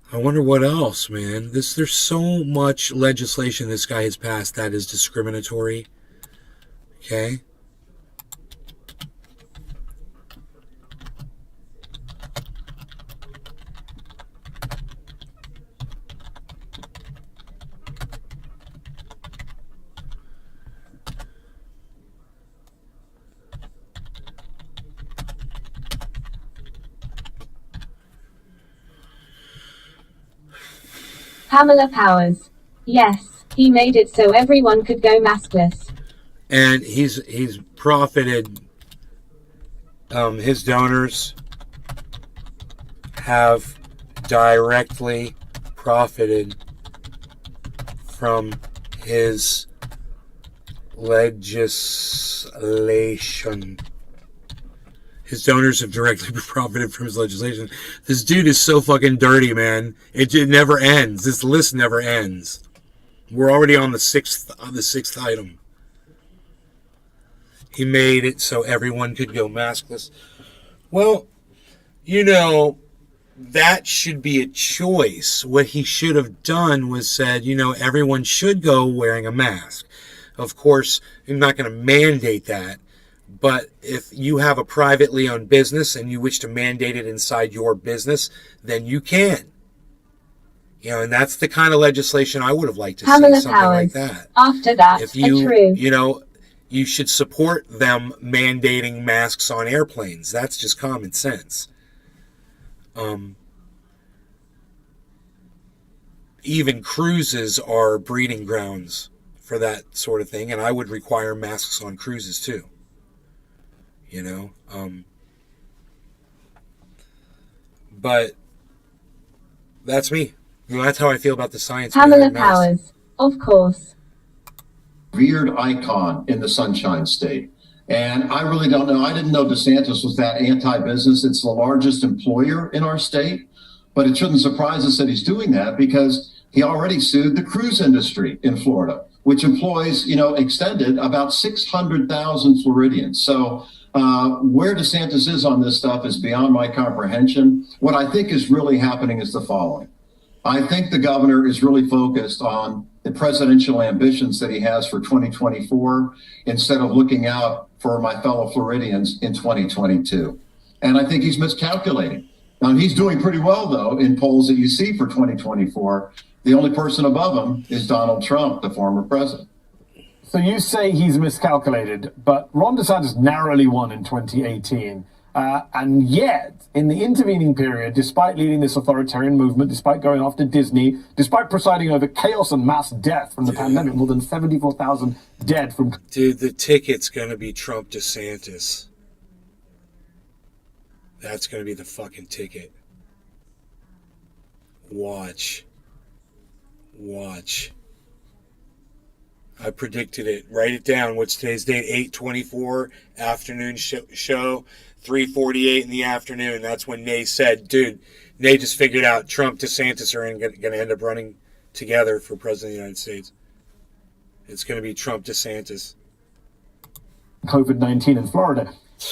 I wonder what else, man. There's so much legislation this guy has passed that is discriminatory. Okay? Pamela Powers. Yes, he made it so everyone could go maskless. And he's profited. His donors have directly profited from his legislation. His donors have directly profited from his legislation. This dude is so fucking dirty, man. It never ends. This list never ends. We're already on the sixth item. He made it so everyone could go maskless. Well, that should be a choice. What he should have done was said, everyone should go wearing a mask. Of course, I'm not going to mandate that. But if you have a privately owned business and you wish to mandate it inside your business, then you can. And that's the kind of legislation I would have liked to see, something like that. After that, if you, you should support them mandating masks on airplanes. That's just common sense. Even cruises are breeding grounds for that sort of thing, and I would require masks on cruises too. But that's me. That's how I feel about the science. Pamela Powers, of course. Revered icon in the Sunshine State. And I really don't know. I didn't know DeSantis was that anti-business. It's the largest employer in our state. But it shouldn't surprise us that he's doing that because he already sued the cruise industry in Florida, which employs, extended about 600,000 Floridians. So where DeSantis is on this stuff is beyond my comprehension. What I think is really happening is the following. I think the governor is really focused on the presidential ambitions that he has for 2024 instead of looking out for my fellow Floridians in 2022. And I think he's miscalculating. Now, he's doing pretty well, though, in polls that you see for 2024. The only person above him is Donald Trump, the former president. So you say he's miscalculated, but Ron DeSantis narrowly won in 2018. And yet, in the intervening period, despite leading this authoritarian movement, despite going after Disney, despite presiding over chaos and mass death from the pandemic, more than 74,000 dead from... Dude, the ticket's going to be Trump DeSantis. That's going to be the fucking ticket. Watch. I predicted it. Write it down. What's today's date? 8/24, afternoon show, 3:48 in the afternoon. That's when Nay said, dude, Nay just figured out Trump, DeSantis are going to end up running together for president of the United States. It's going to be Trump, DeSantis. COVID-19 in Florida.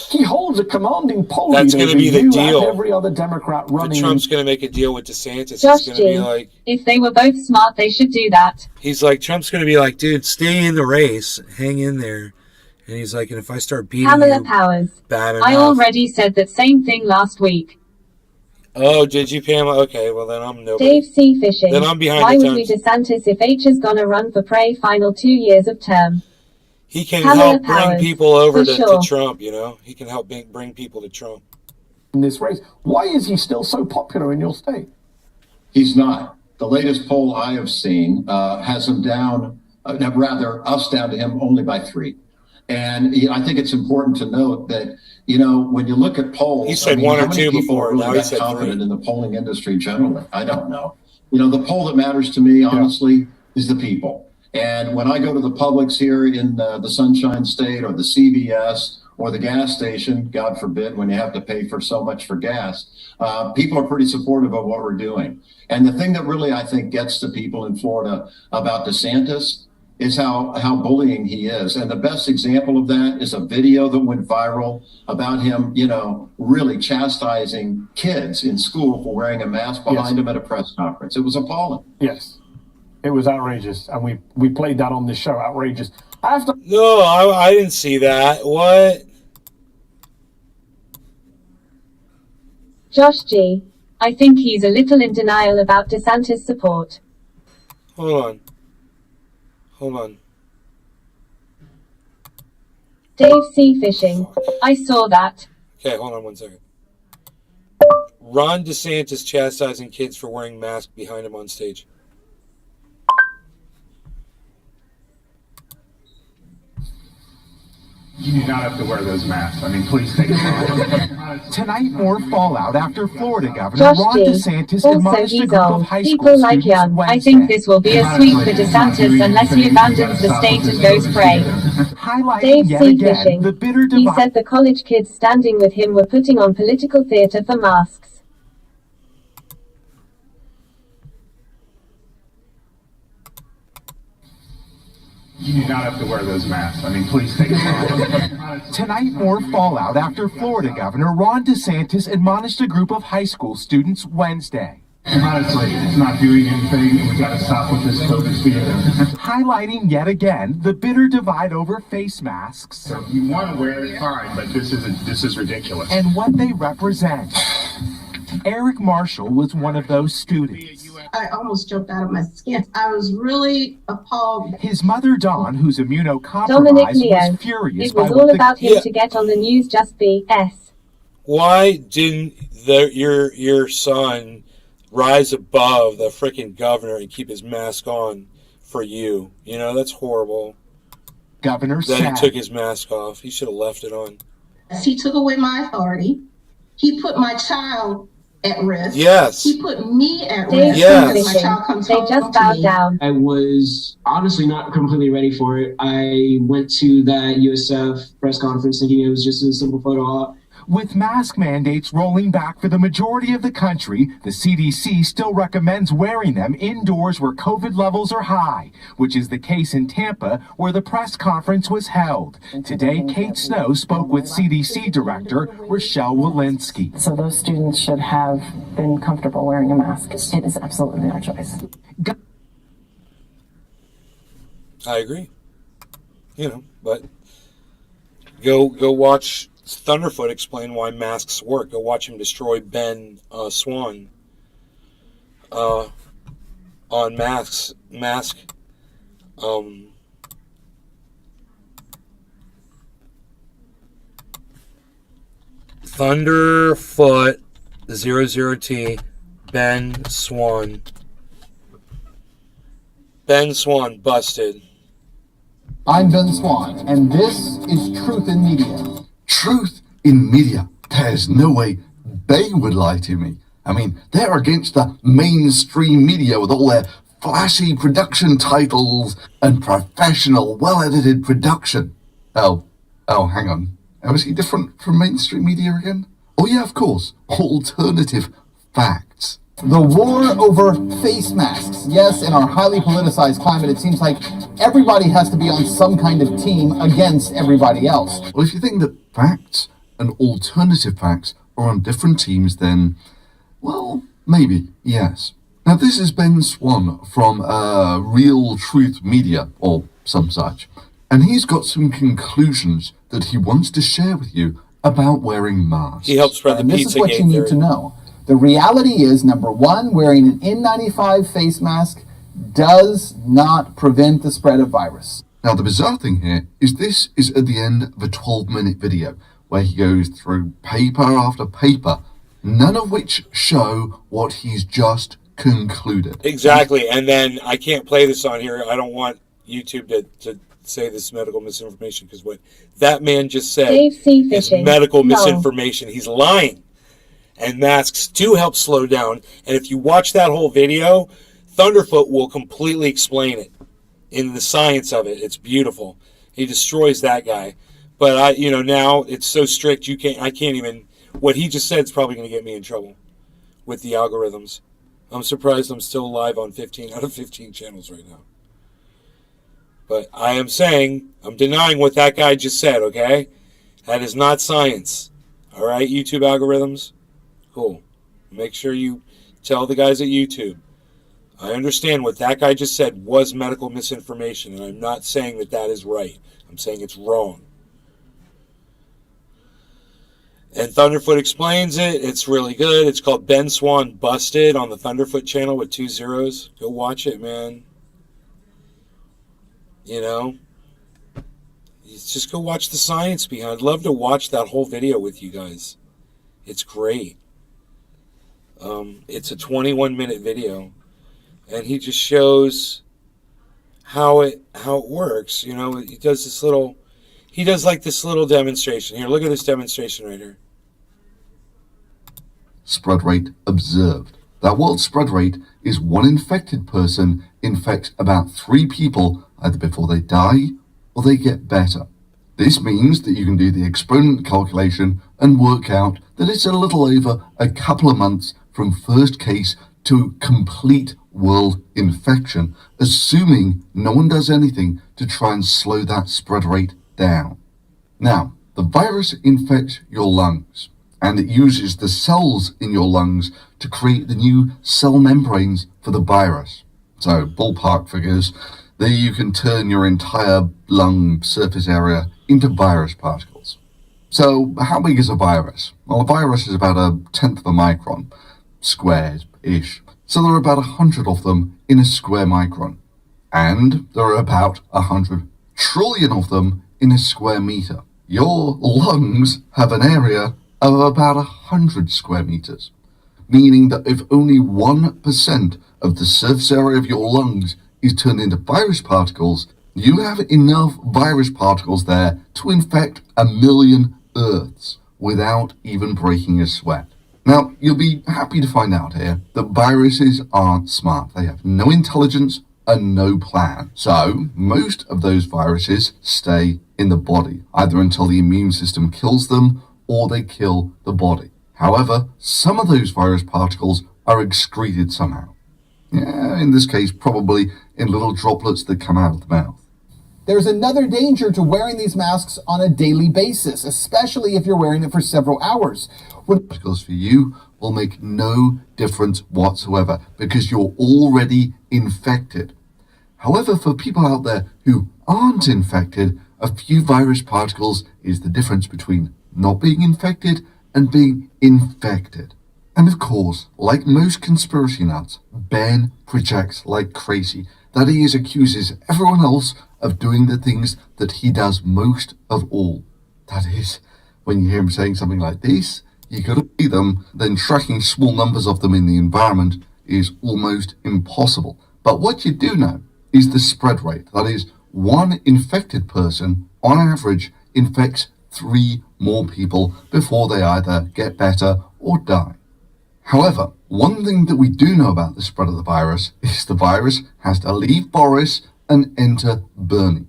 He holds a commanding poll That's lead going to over be the you deal. and every other Democrat But running. Trump's going to make a deal with DeSantis. Josh He's going to be G. like, If they were both smart, they should do that. he's like, Trump's going to be like, dude, stay in the race, hang in there. And he's like, and if I start beating Pamela you Powers. bad enough. I already said that same thing last week. Oh, did you, Pamela? Okay, well then I'm nobody. Dave C. Fishing. Then I'm behind Why the would we times. DeSantis if H is gonna run for prey final 2 years of term? He can Pamela help bring Powers, people over for to sure. Trump, you know? He can help bring people to Trump. in this race. Why is he still so popular in your state? He's not. The latest poll I have seen has him down, rather us down to him only by 3. And I think it's important to note that, when you look at polls, He said 1 or how many 2 people before, are really now he that said confident 3. in the polling industry generally? I don't know. The poll that matters to me, honestly, is the people. And when I go to the Publix here in the Sunshine State or the CVS or the gas station, God forbid, when you have to pay for so much for gas, people are pretty supportive of what we're doing. And the thing that really, I think, gets the people in Florida about DeSantis is how bullying he is. And the best example of that is a video that went viral about him, really chastising kids in school for wearing a mask behind him at a press conference. It was appalling. Yes. It was outrageous. And we played that on this show. Outrageous. I have to No, I didn't see that. What? Josh G. I think he's a little in denial about DeSantis' support. Hold on. Dave C. Fishing. I saw that. Okay, hold on 1 second. Ron DeSantis chastising kids for wearing masks behind him on stage. You do not have to wear those masks. Please take it off. Tonight, more fallout after Florida Governor Josh Ron G. DeSantis Also, admonished a he's group of old. high school People like students young. I Wednesday, think this will be a sweep for DeSantis unless he abandons the state and goes prey. highlighting Dave yet C. again Fishing. the bitter He divide. said the college kids standing with him were putting on political theater for masks. You do not have to wear those masks. Please take it off. Tonight, more fallout after Florida Governor Ron DeSantis admonished a group of high school students Wednesday, Honestly, it's not doing anything, and we got to stop with this COVID theater. highlighting yet again the bitter divide over face masks So if you want to wear it, fine, but this is ridiculous. and what they represent. Eric Marshall was one of those students. I almost jumped out of my skin. I was really appalled. His mother, Dawn, who's Dominic immunocompromised, Leo. was furious It was by all what the about him Yeah. to get on the news just BS. Why didn't your son rise above the freaking governor and keep his mask on for you? That's horrible. governor That he said. took his mask off. He should have left it on. He took away my authority. He put my child at risk. Yes. He put me at Dave risk. Yes. because my Fishing. child comes They home just to bowed me. down. I was honestly not completely ready for it. I went to that USF press conference thinking it was just a simple photo op. With mask mandates rolling back for the majority of the country, the CDC still recommends wearing them indoors where COVID levels are high, which is the case in Tampa, where the press conference was held. Today, Kate Snow spoke with CDC Director Rochelle Walensky. So those students should have been comfortable wearing a mask. It is absolutely their choice. I agree. But go watch Thunderfoot explain why masks work. Go watch him destroy Ben Swan on mask. Thunderfoot 00T Ben Swan. Ben Swan busted. I'm Ben Swan, and this is Truth in Media. Truth in Media? There's no way they would lie to me. They're against the mainstream media with all their flashy production titles and professional, well-edited production. Oh, hang on. How is he different from mainstream media again? Oh yeah, of course. Alternative facts. The war over face masks. Yes, in our highly politicized climate, it seems like everybody has to be on some kind of team against everybody else. Well, if you think that facts and alternative facts are on different teams, then, well, maybe, yes. Now, this is Ben Swan from Real Truth Media, or some such, and he's got some conclusions that he wants to share with you about wearing masks. He helps spread the This is what you need to know. The reality is, number one, wearing an N95 face mask does not prevent the spread of virus. Now, the bizarre thing here is this is at the end of a 12-minute video where he goes through paper after paper, none of which show what he's just concluded. Exactly. And then I can't play this on here. I don't want YouTube to say this medical misinformation, because what that man just said is medical misinformation. He's lying. And masks do help slow down. And if you watch that whole video, Thunderfoot will completely explain it in the science of it. It's beautiful. He destroys that guy. But now it's so strict I can't even. What he just said is probably going to get me in trouble with the algorithms. I'm surprised I'm still live on 15 out of 15 channels right now. But I am saying, I'm denying what that guy just said, okay? That is not science. All right, YouTube algorithms? Cool. Make sure you tell the guys at YouTube. I understand what that guy just said was medical misinformation, and I'm not saying that that is right. I'm saying it's wrong. And Thunderfoot explains it. It's really good. It's called Ben Swan Busted on the Thunderfoot channel with 2 zeros. Go watch it, man. Just go watch the science behind it. I'd love to watch that whole video with you guys. It's great. It's a 21-minute video, and he just shows how it works. He does this little demonstration. Here, look at this demonstration right here. Spread rate observed. That world spread rate is one infected person infects about 3 people either before they die or they get better. This means that you can do the exponent calculation and work out that it's a little over a couple of months from first case to complete world infection, assuming no one does anything to try and slow that spread rate down. Now, the virus infects your lungs, and it uses the cells in your lungs to create the new cell membranes for the virus. So, ballpark figures, there you can turn your entire lung surface area into virus particles. So, how big is a virus? Well, a virus is about 1/10 of a micron, squared-ish. So there are about 100 of them in a square micron. And there are about 100 trillion of them in a square meter. Your lungs have an area of about 100 square meters, meaning that if only 1% of the surface area of your lungs is turned into virus particles, you have enough virus particles there to infect 1 million Earths without even breaking a sweat. Now, you'll be happy to find out here that viruses aren't smart. They have no intelligence and no plan. So, most of those viruses stay in the body, either until the immune system kills them or they kill the body. However, some of those virus particles are excreted somehow. Yeah, in this case, probably in little droplets that come out of the mouth. There's another danger to wearing these masks on a daily basis, especially if you're wearing it for several hours. Particles for you will make no difference whatsoever because you're already infected. However, for people out there who aren't infected, a few virus particles is the difference between not being infected and being infected. And of course, like most conspiracy nuts, Ben projects like crazy. That is, accuses everyone else of doing the things that he does most of all. That is, when you hear him saying something like this, you gotta see them, then tracking small numbers of them in the environment is almost impossible. But what you do know is the spread rate. That is, one infected person, on average, infects 3 more people before they either get better or die. However, one thing that we do know about the spread of the virus is the virus has to leave Boris and enter Bernie.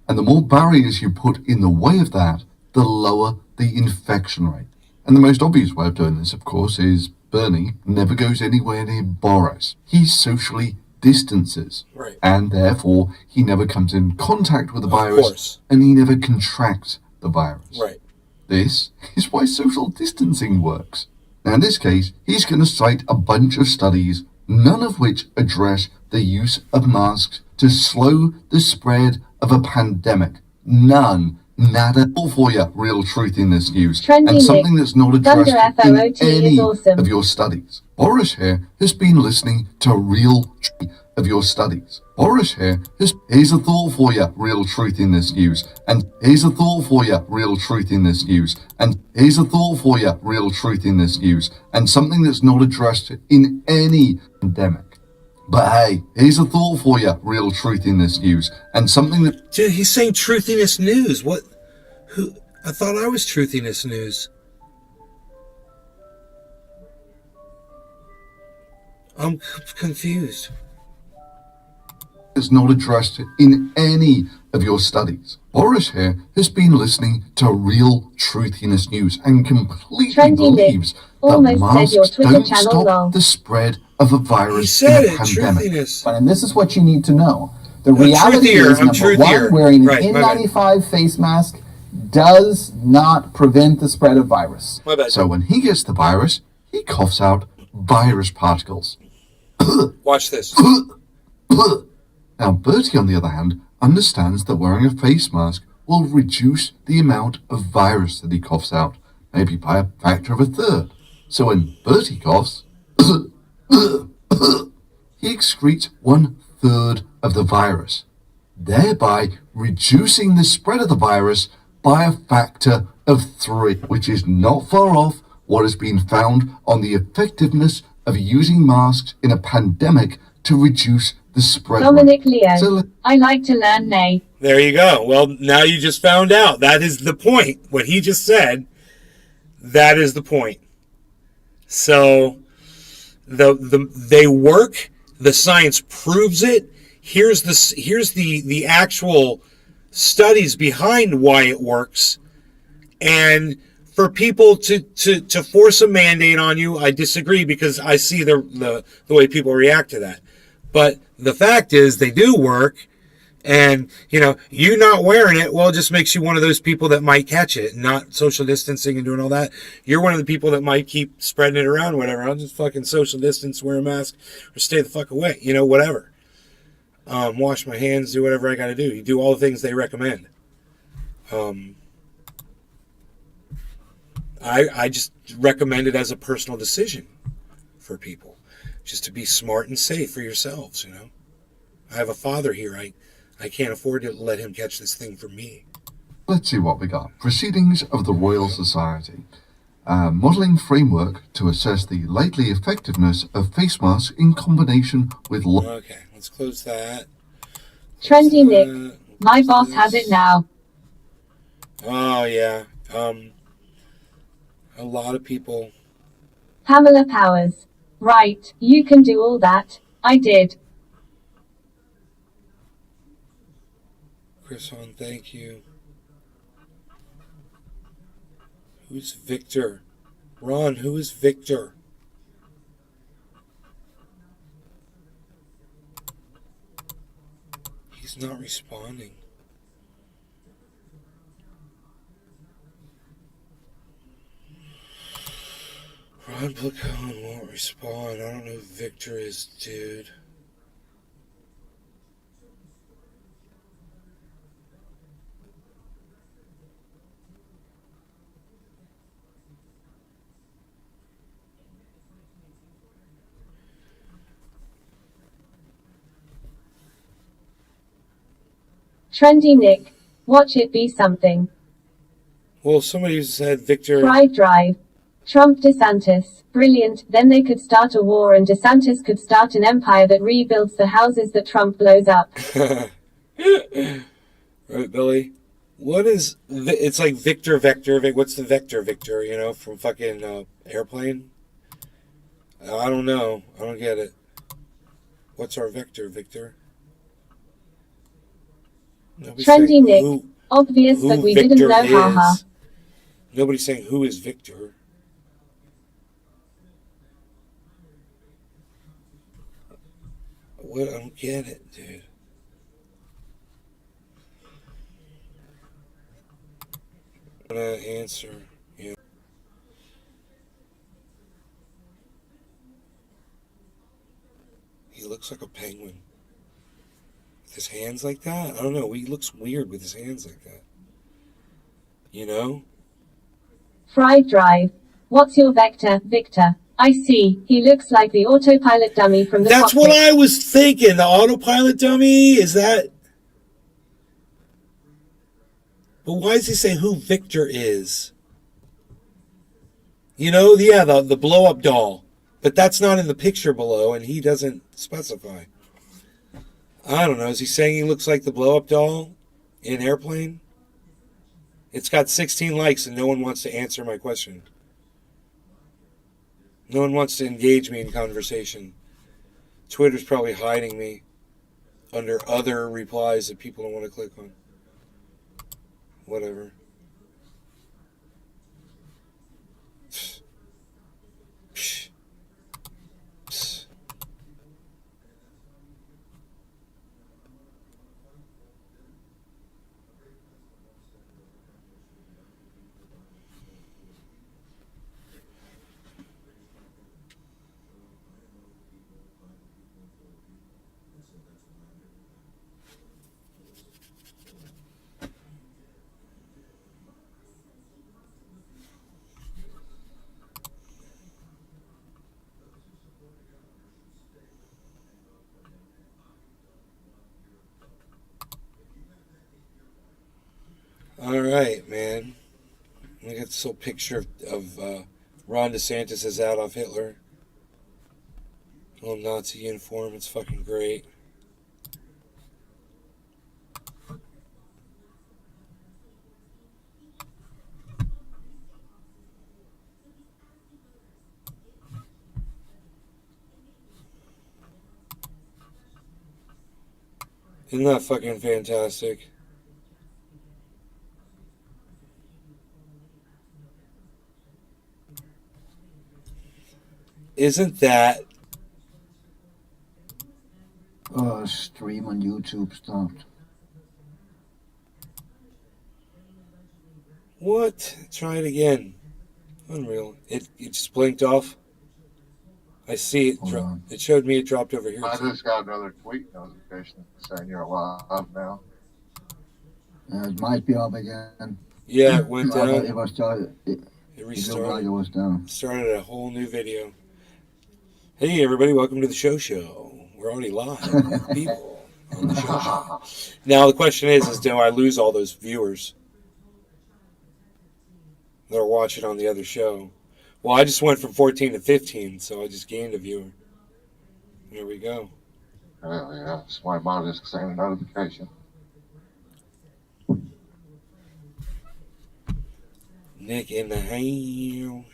And the more barriers you put in the way of that, the lower the infection rate. And the most obvious way of doing this, of course, is Bernie never goes anywhere near Boris. He socially distances. Right. And therefore, he never comes in contact with the virus, course. and he never contracts the virus. Right. This is why social distancing works. Now, in this case, he's going to cite a bunch of studies, none of which address the use of masks to slow the spread of a pandemic. None. Nada. All for you, real truth in this news. Trendy And something Nick. that's not addressed Thunder in FOOT is any awesome. of your studies. Boris here has been listening to real truth of your studies. Boris here has, here's a thought for you, real truth in this news. And here's a thought for you, real truth in this news. And here's a thought for you, real truth in this news. And something that's not addressed in any pandemic. But hey, here's a thought for you, real truth in this news. And something that... Dude, he's saying truthiness news. What? Who? I thought I was truthiness news. I'm confused. is not addressed in any of your studies. Boris here has been listening to real truthiness news and completely Trendy believes Nick. that Almost said your masks Twitter don't channel stop long. the spread of a virus He said in a it, pandemic. truthiness. And this is what you need to know. The reality truthier, is, I'm number truthier. one, wearing an Right, my bad. N95 face mask does not prevent the spread of virus. My bad. So when he gets the virus, he coughs out virus particles. Watch this. Now, Bertie, on the other hand, understands that wearing a face mask will reduce the amount of virus that he coughs out, maybe by a factor of a third. So when Bertie coughs, he excretes 1/3 of the virus, thereby reducing the spread of the virus by a factor of 3, which is not far off what has been found on the effectiveness of using masks in a pandemic to reduce the spread Dominic rate. Leo. So I like to learn nay. There you go. Well, now you just found out. That is the point. What he just said, that is the point. So they work. The science proves it. Here's the actual studies behind why it works. And for people to force a mandate on you, I disagree, because I see the way people react to that. But the fact is, they do work. And, you not wearing it, well, it just makes you one of those people that might catch it, not social distancing and doing all that. You're one of the people that might keep spreading it around, whatever. I'll just fucking social distance, wear a mask, or stay the fuck away, whatever. Wash my hands, do whatever I got to do. You do all the things they recommend. I just recommend it as a personal decision for people, just to be smart and safe for yourselves, I have a father here. I can't afford to let him catch this thing from me. let's see what we got. Proceedings of the Royal Society. Modelling framework to assess the likely effectiveness of face masks in combination with... Okay, let's close that. Trendy Nick. My boss has it now. Oh, yeah. A lot of people... Pamela Powers. Right, you can do all that. I did. Chris on, thank you. Who's Victor? Ron, who is Victor? He's not responding. Ron Placone won't respond. I don't know who Victor is, dude. Trendy Nick. Watch it be something. Well, somebody said Victor... Pride Drive. Trump DeSantis. Brilliant. Then they could start a war and DeSantis could start an empire that rebuilds the houses that Trump blows up. Right, Billy? What is... It's like Victor, Vector. What's the Vector, from fucking Airplane? I don't know. I don't get it. What's our vector, Victor? Nobody's Trendy saying Nick. Obvious, who but we Victor didn't know, haha. is. Nobody's saying who is Victor. What? I don't get it, dude. I'm gonna answer. Yeah. He looks like a penguin. With his hands like that? I don't know. He looks weird with his hands like that. You know? Fried Drive. What's your vector, Victor? I see. He looks like the autopilot dummy from the That's cockpit. what I was thinking. The autopilot dummy? Is that... But why does he say who Victor is? You know, yeah, the blow-up doll. But that's not in the picture below, and he doesn't specify. I don't know. Is he saying he looks like the blow-up doll in Airplane? It's got 16 likes, and no one wants to answer my question. No one wants to engage me in conversation. Twitter's probably hiding me under other replies that people don't want to click on. Whatever. All right, man. I got this little picture of Ron DeSantis as Adolf Hitler. Little Nazi uniform. It's fucking great. Isn't that fucking fantastic? Isn't that... Stream on YouTube stopped. What? Try it again. Unreal. It just blinked off. I see it. It showed me it dropped over here. I just got another tweet notification saying you're live now. It might be up again. Yeah, it went down. It was started. It restarted. looked like it was down. Started a whole new video. Hey, everybody, welcome to the show. We're already live with people on the show. Now, the question is do I lose all those viewers that are watching on the other show? Well, I just went from 14 to 15, so I just gained a viewer. There we go. Oh, yeah. That's why mine just sent a notification. Nick in the house.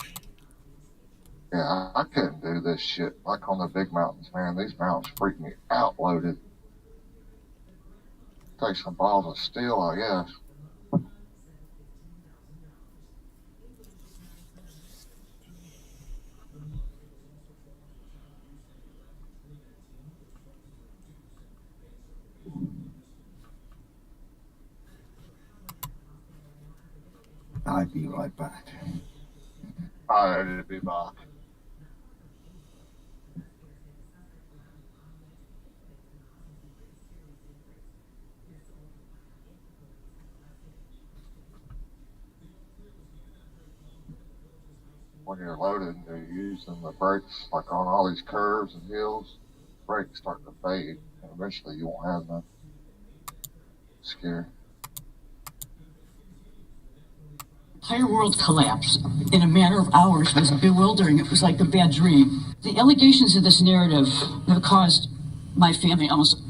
Yeah, I couldn't do this shit like on the big mountains, man. These mountains freak me out loaded. Take some balls of steel, I guess. I'll be right back. I'll be back. When you're loaded and you're using the brakes, like on all these curves and hills, brakes start to fade, and eventually you won't have none. Scary. Entire world collapse in a matter of hours was bewildering. It was like a bad dream. The allegations of this narrative have caused my family almost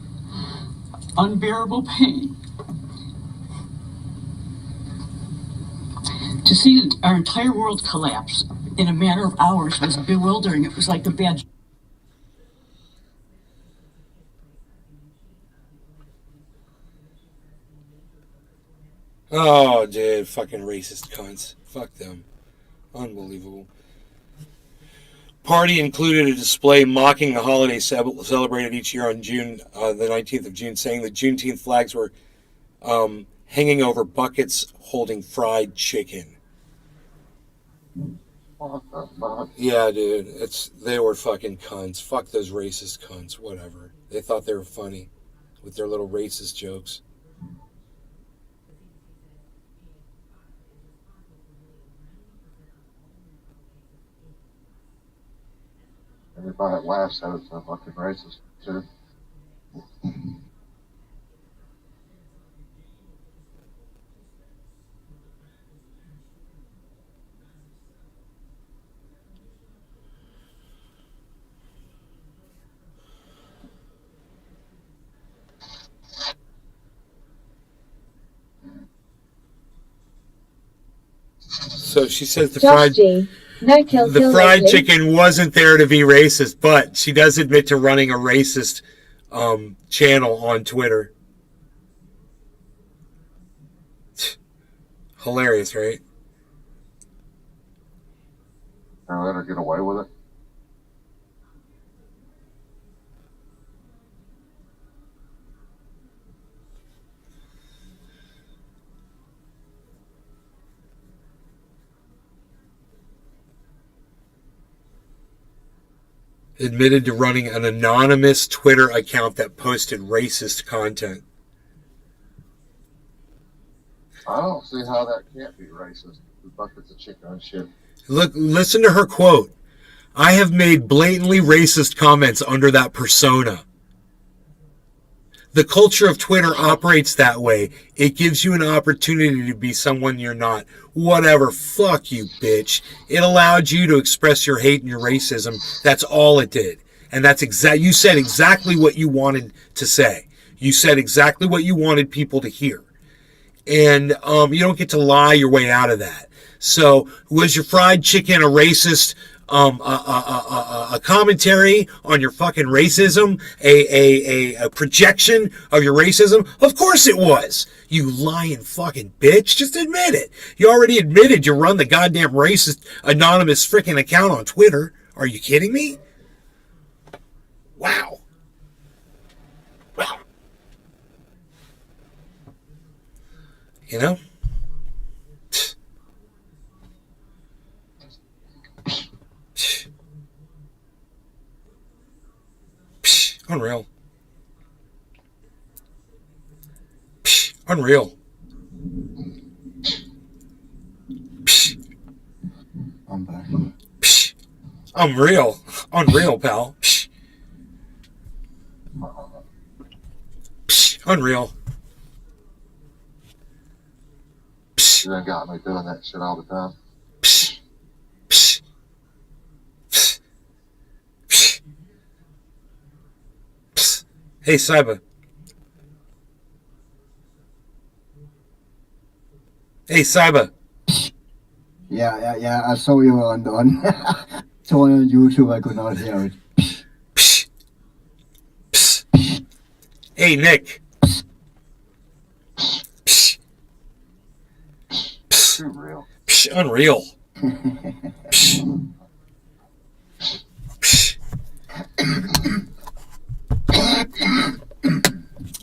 unbearable pain. To see our entire world collapse in a matter of hours was bewildering. It was like a bad. Oh, dude, fucking racist cunts. Fuck them. Unbelievable. Party included a display mocking the holiday celebrated each year on June, the 19th of June, saying the Juneteenth flags were hanging over buckets holding fried chicken. Yeah, dude, they were fucking cunts. Fuck those racist cunts. Whatever. They thought they were funny with their little racist jokes. Everybody that laughs at it's a fucking racist, too. So she says the Josh G. No kill, the kill fried lately. chicken wasn't there to be racist, but she does admit to running a racist channel on Twitter. Hilarious, right? Can I let her get away with it? Admitted to running an anonymous Twitter account that posted racist content. I don't see how that can't be racist. The buckets of chicken and shit. Look, listen to her quote. I have made blatantly racist comments under that persona. The culture of Twitter operates that way. It gives you an opportunity to be someone you're not. Whatever. Fuck you, bitch. It allowed you to express your hate and your racism. That's all it did. And that's you said exactly what you wanted to say. You said exactly what you wanted people to hear. And you don't get to lie your way out of that. So, was your fried chicken a racist a commentary on your fucking racism, a projection of your racism? Of course it was. You lying fucking bitch. Just admit it. You already admitted you run the goddamn racist anonymous freaking account on Twitter. Are you kidding me? Wow. Wow. You know? Unreal. Unreal. I'm back. Unreal. Unreal, pal. Unreal. You done got me doing that shit all the time. Hey, Cyber. Hey, Cyber. Yeah. I saw you on saw it on YouTube. I could not hear it. Hey, Nick. Unreal. Unreal.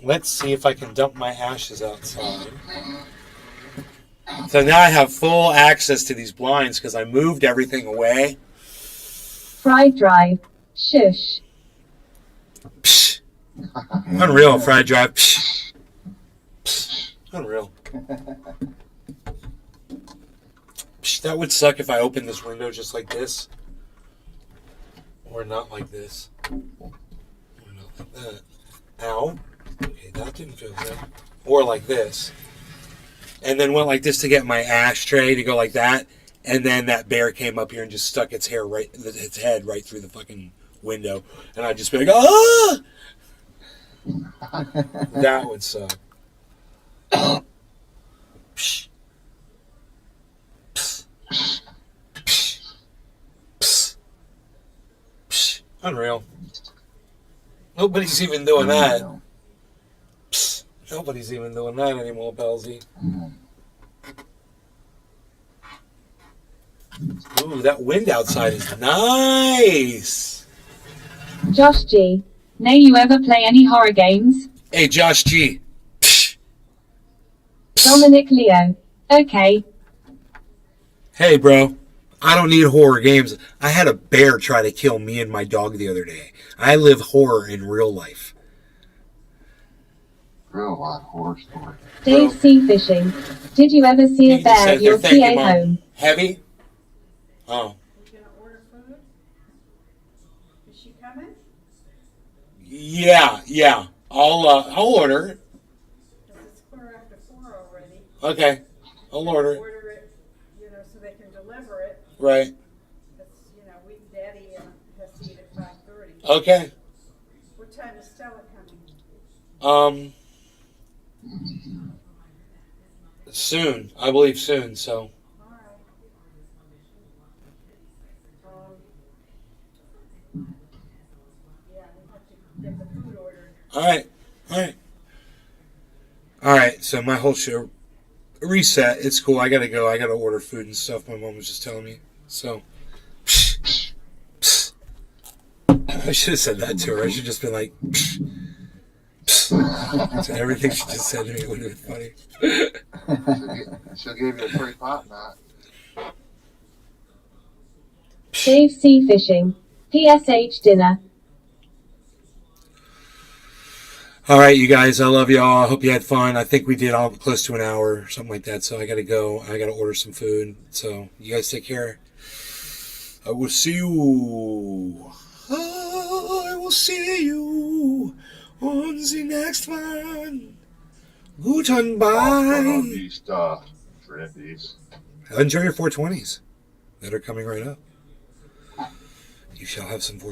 Let's see if I can dump my ashes outside. So now I have full access to these blinds because I moved everything away. Fried drive. Shush. Unreal, fried drive. Unreal. That would suck if I opened this window just like this. Or not like this. Or not like that. Ow. Okay, that didn't feel good. Or like this. And then went like this to get my ashtray to go like that. And then that bear came up here and just stuck its head right through the fucking window. And I'd just be like, ah! That would suck. Unreal. Nobody's even doing that. Psst, nobody's even doing that anymore, Belzy. Ooh, that wind outside is nice. Josh G. Nay, you ever play any horror games? Hey, Josh G. Dominic Leo. Okay. Hey, bro. I don't need horror games. I had a bear try to kill me and my dog the other day. I live horror in real life. Real life horror story. Dave C. Fishing. Did you ever see a bear at your TA home? Heavy? Oh. Yeah. I'll order. It's quarter after 4 already. Okay. I'll order it. Order it, so they can deliver it. Right. Because, Daddy has to eat at 5:30. Okay. What time is Stella coming? Soon. I believe soon, so. All right, so my whole show reset. It's cool. I gotta go. I gotta order food and stuff. My mom was just telling me. So, I should have said that to her. I should have just been like, so everything she just said to me would have been funny. She'll give you a free pot knot. Dave C. Fishing. PSH dinner. All right, you guys. I love y'all. I hope you had fun. I think we did all close to an hour, or something like that. So I gotta go. I gotta order some food. So you guys take care. I will see you. I will see you on the next one. Goodbye. These trendies. Enjoy your 420s that are coming right up. You shall have some 420s.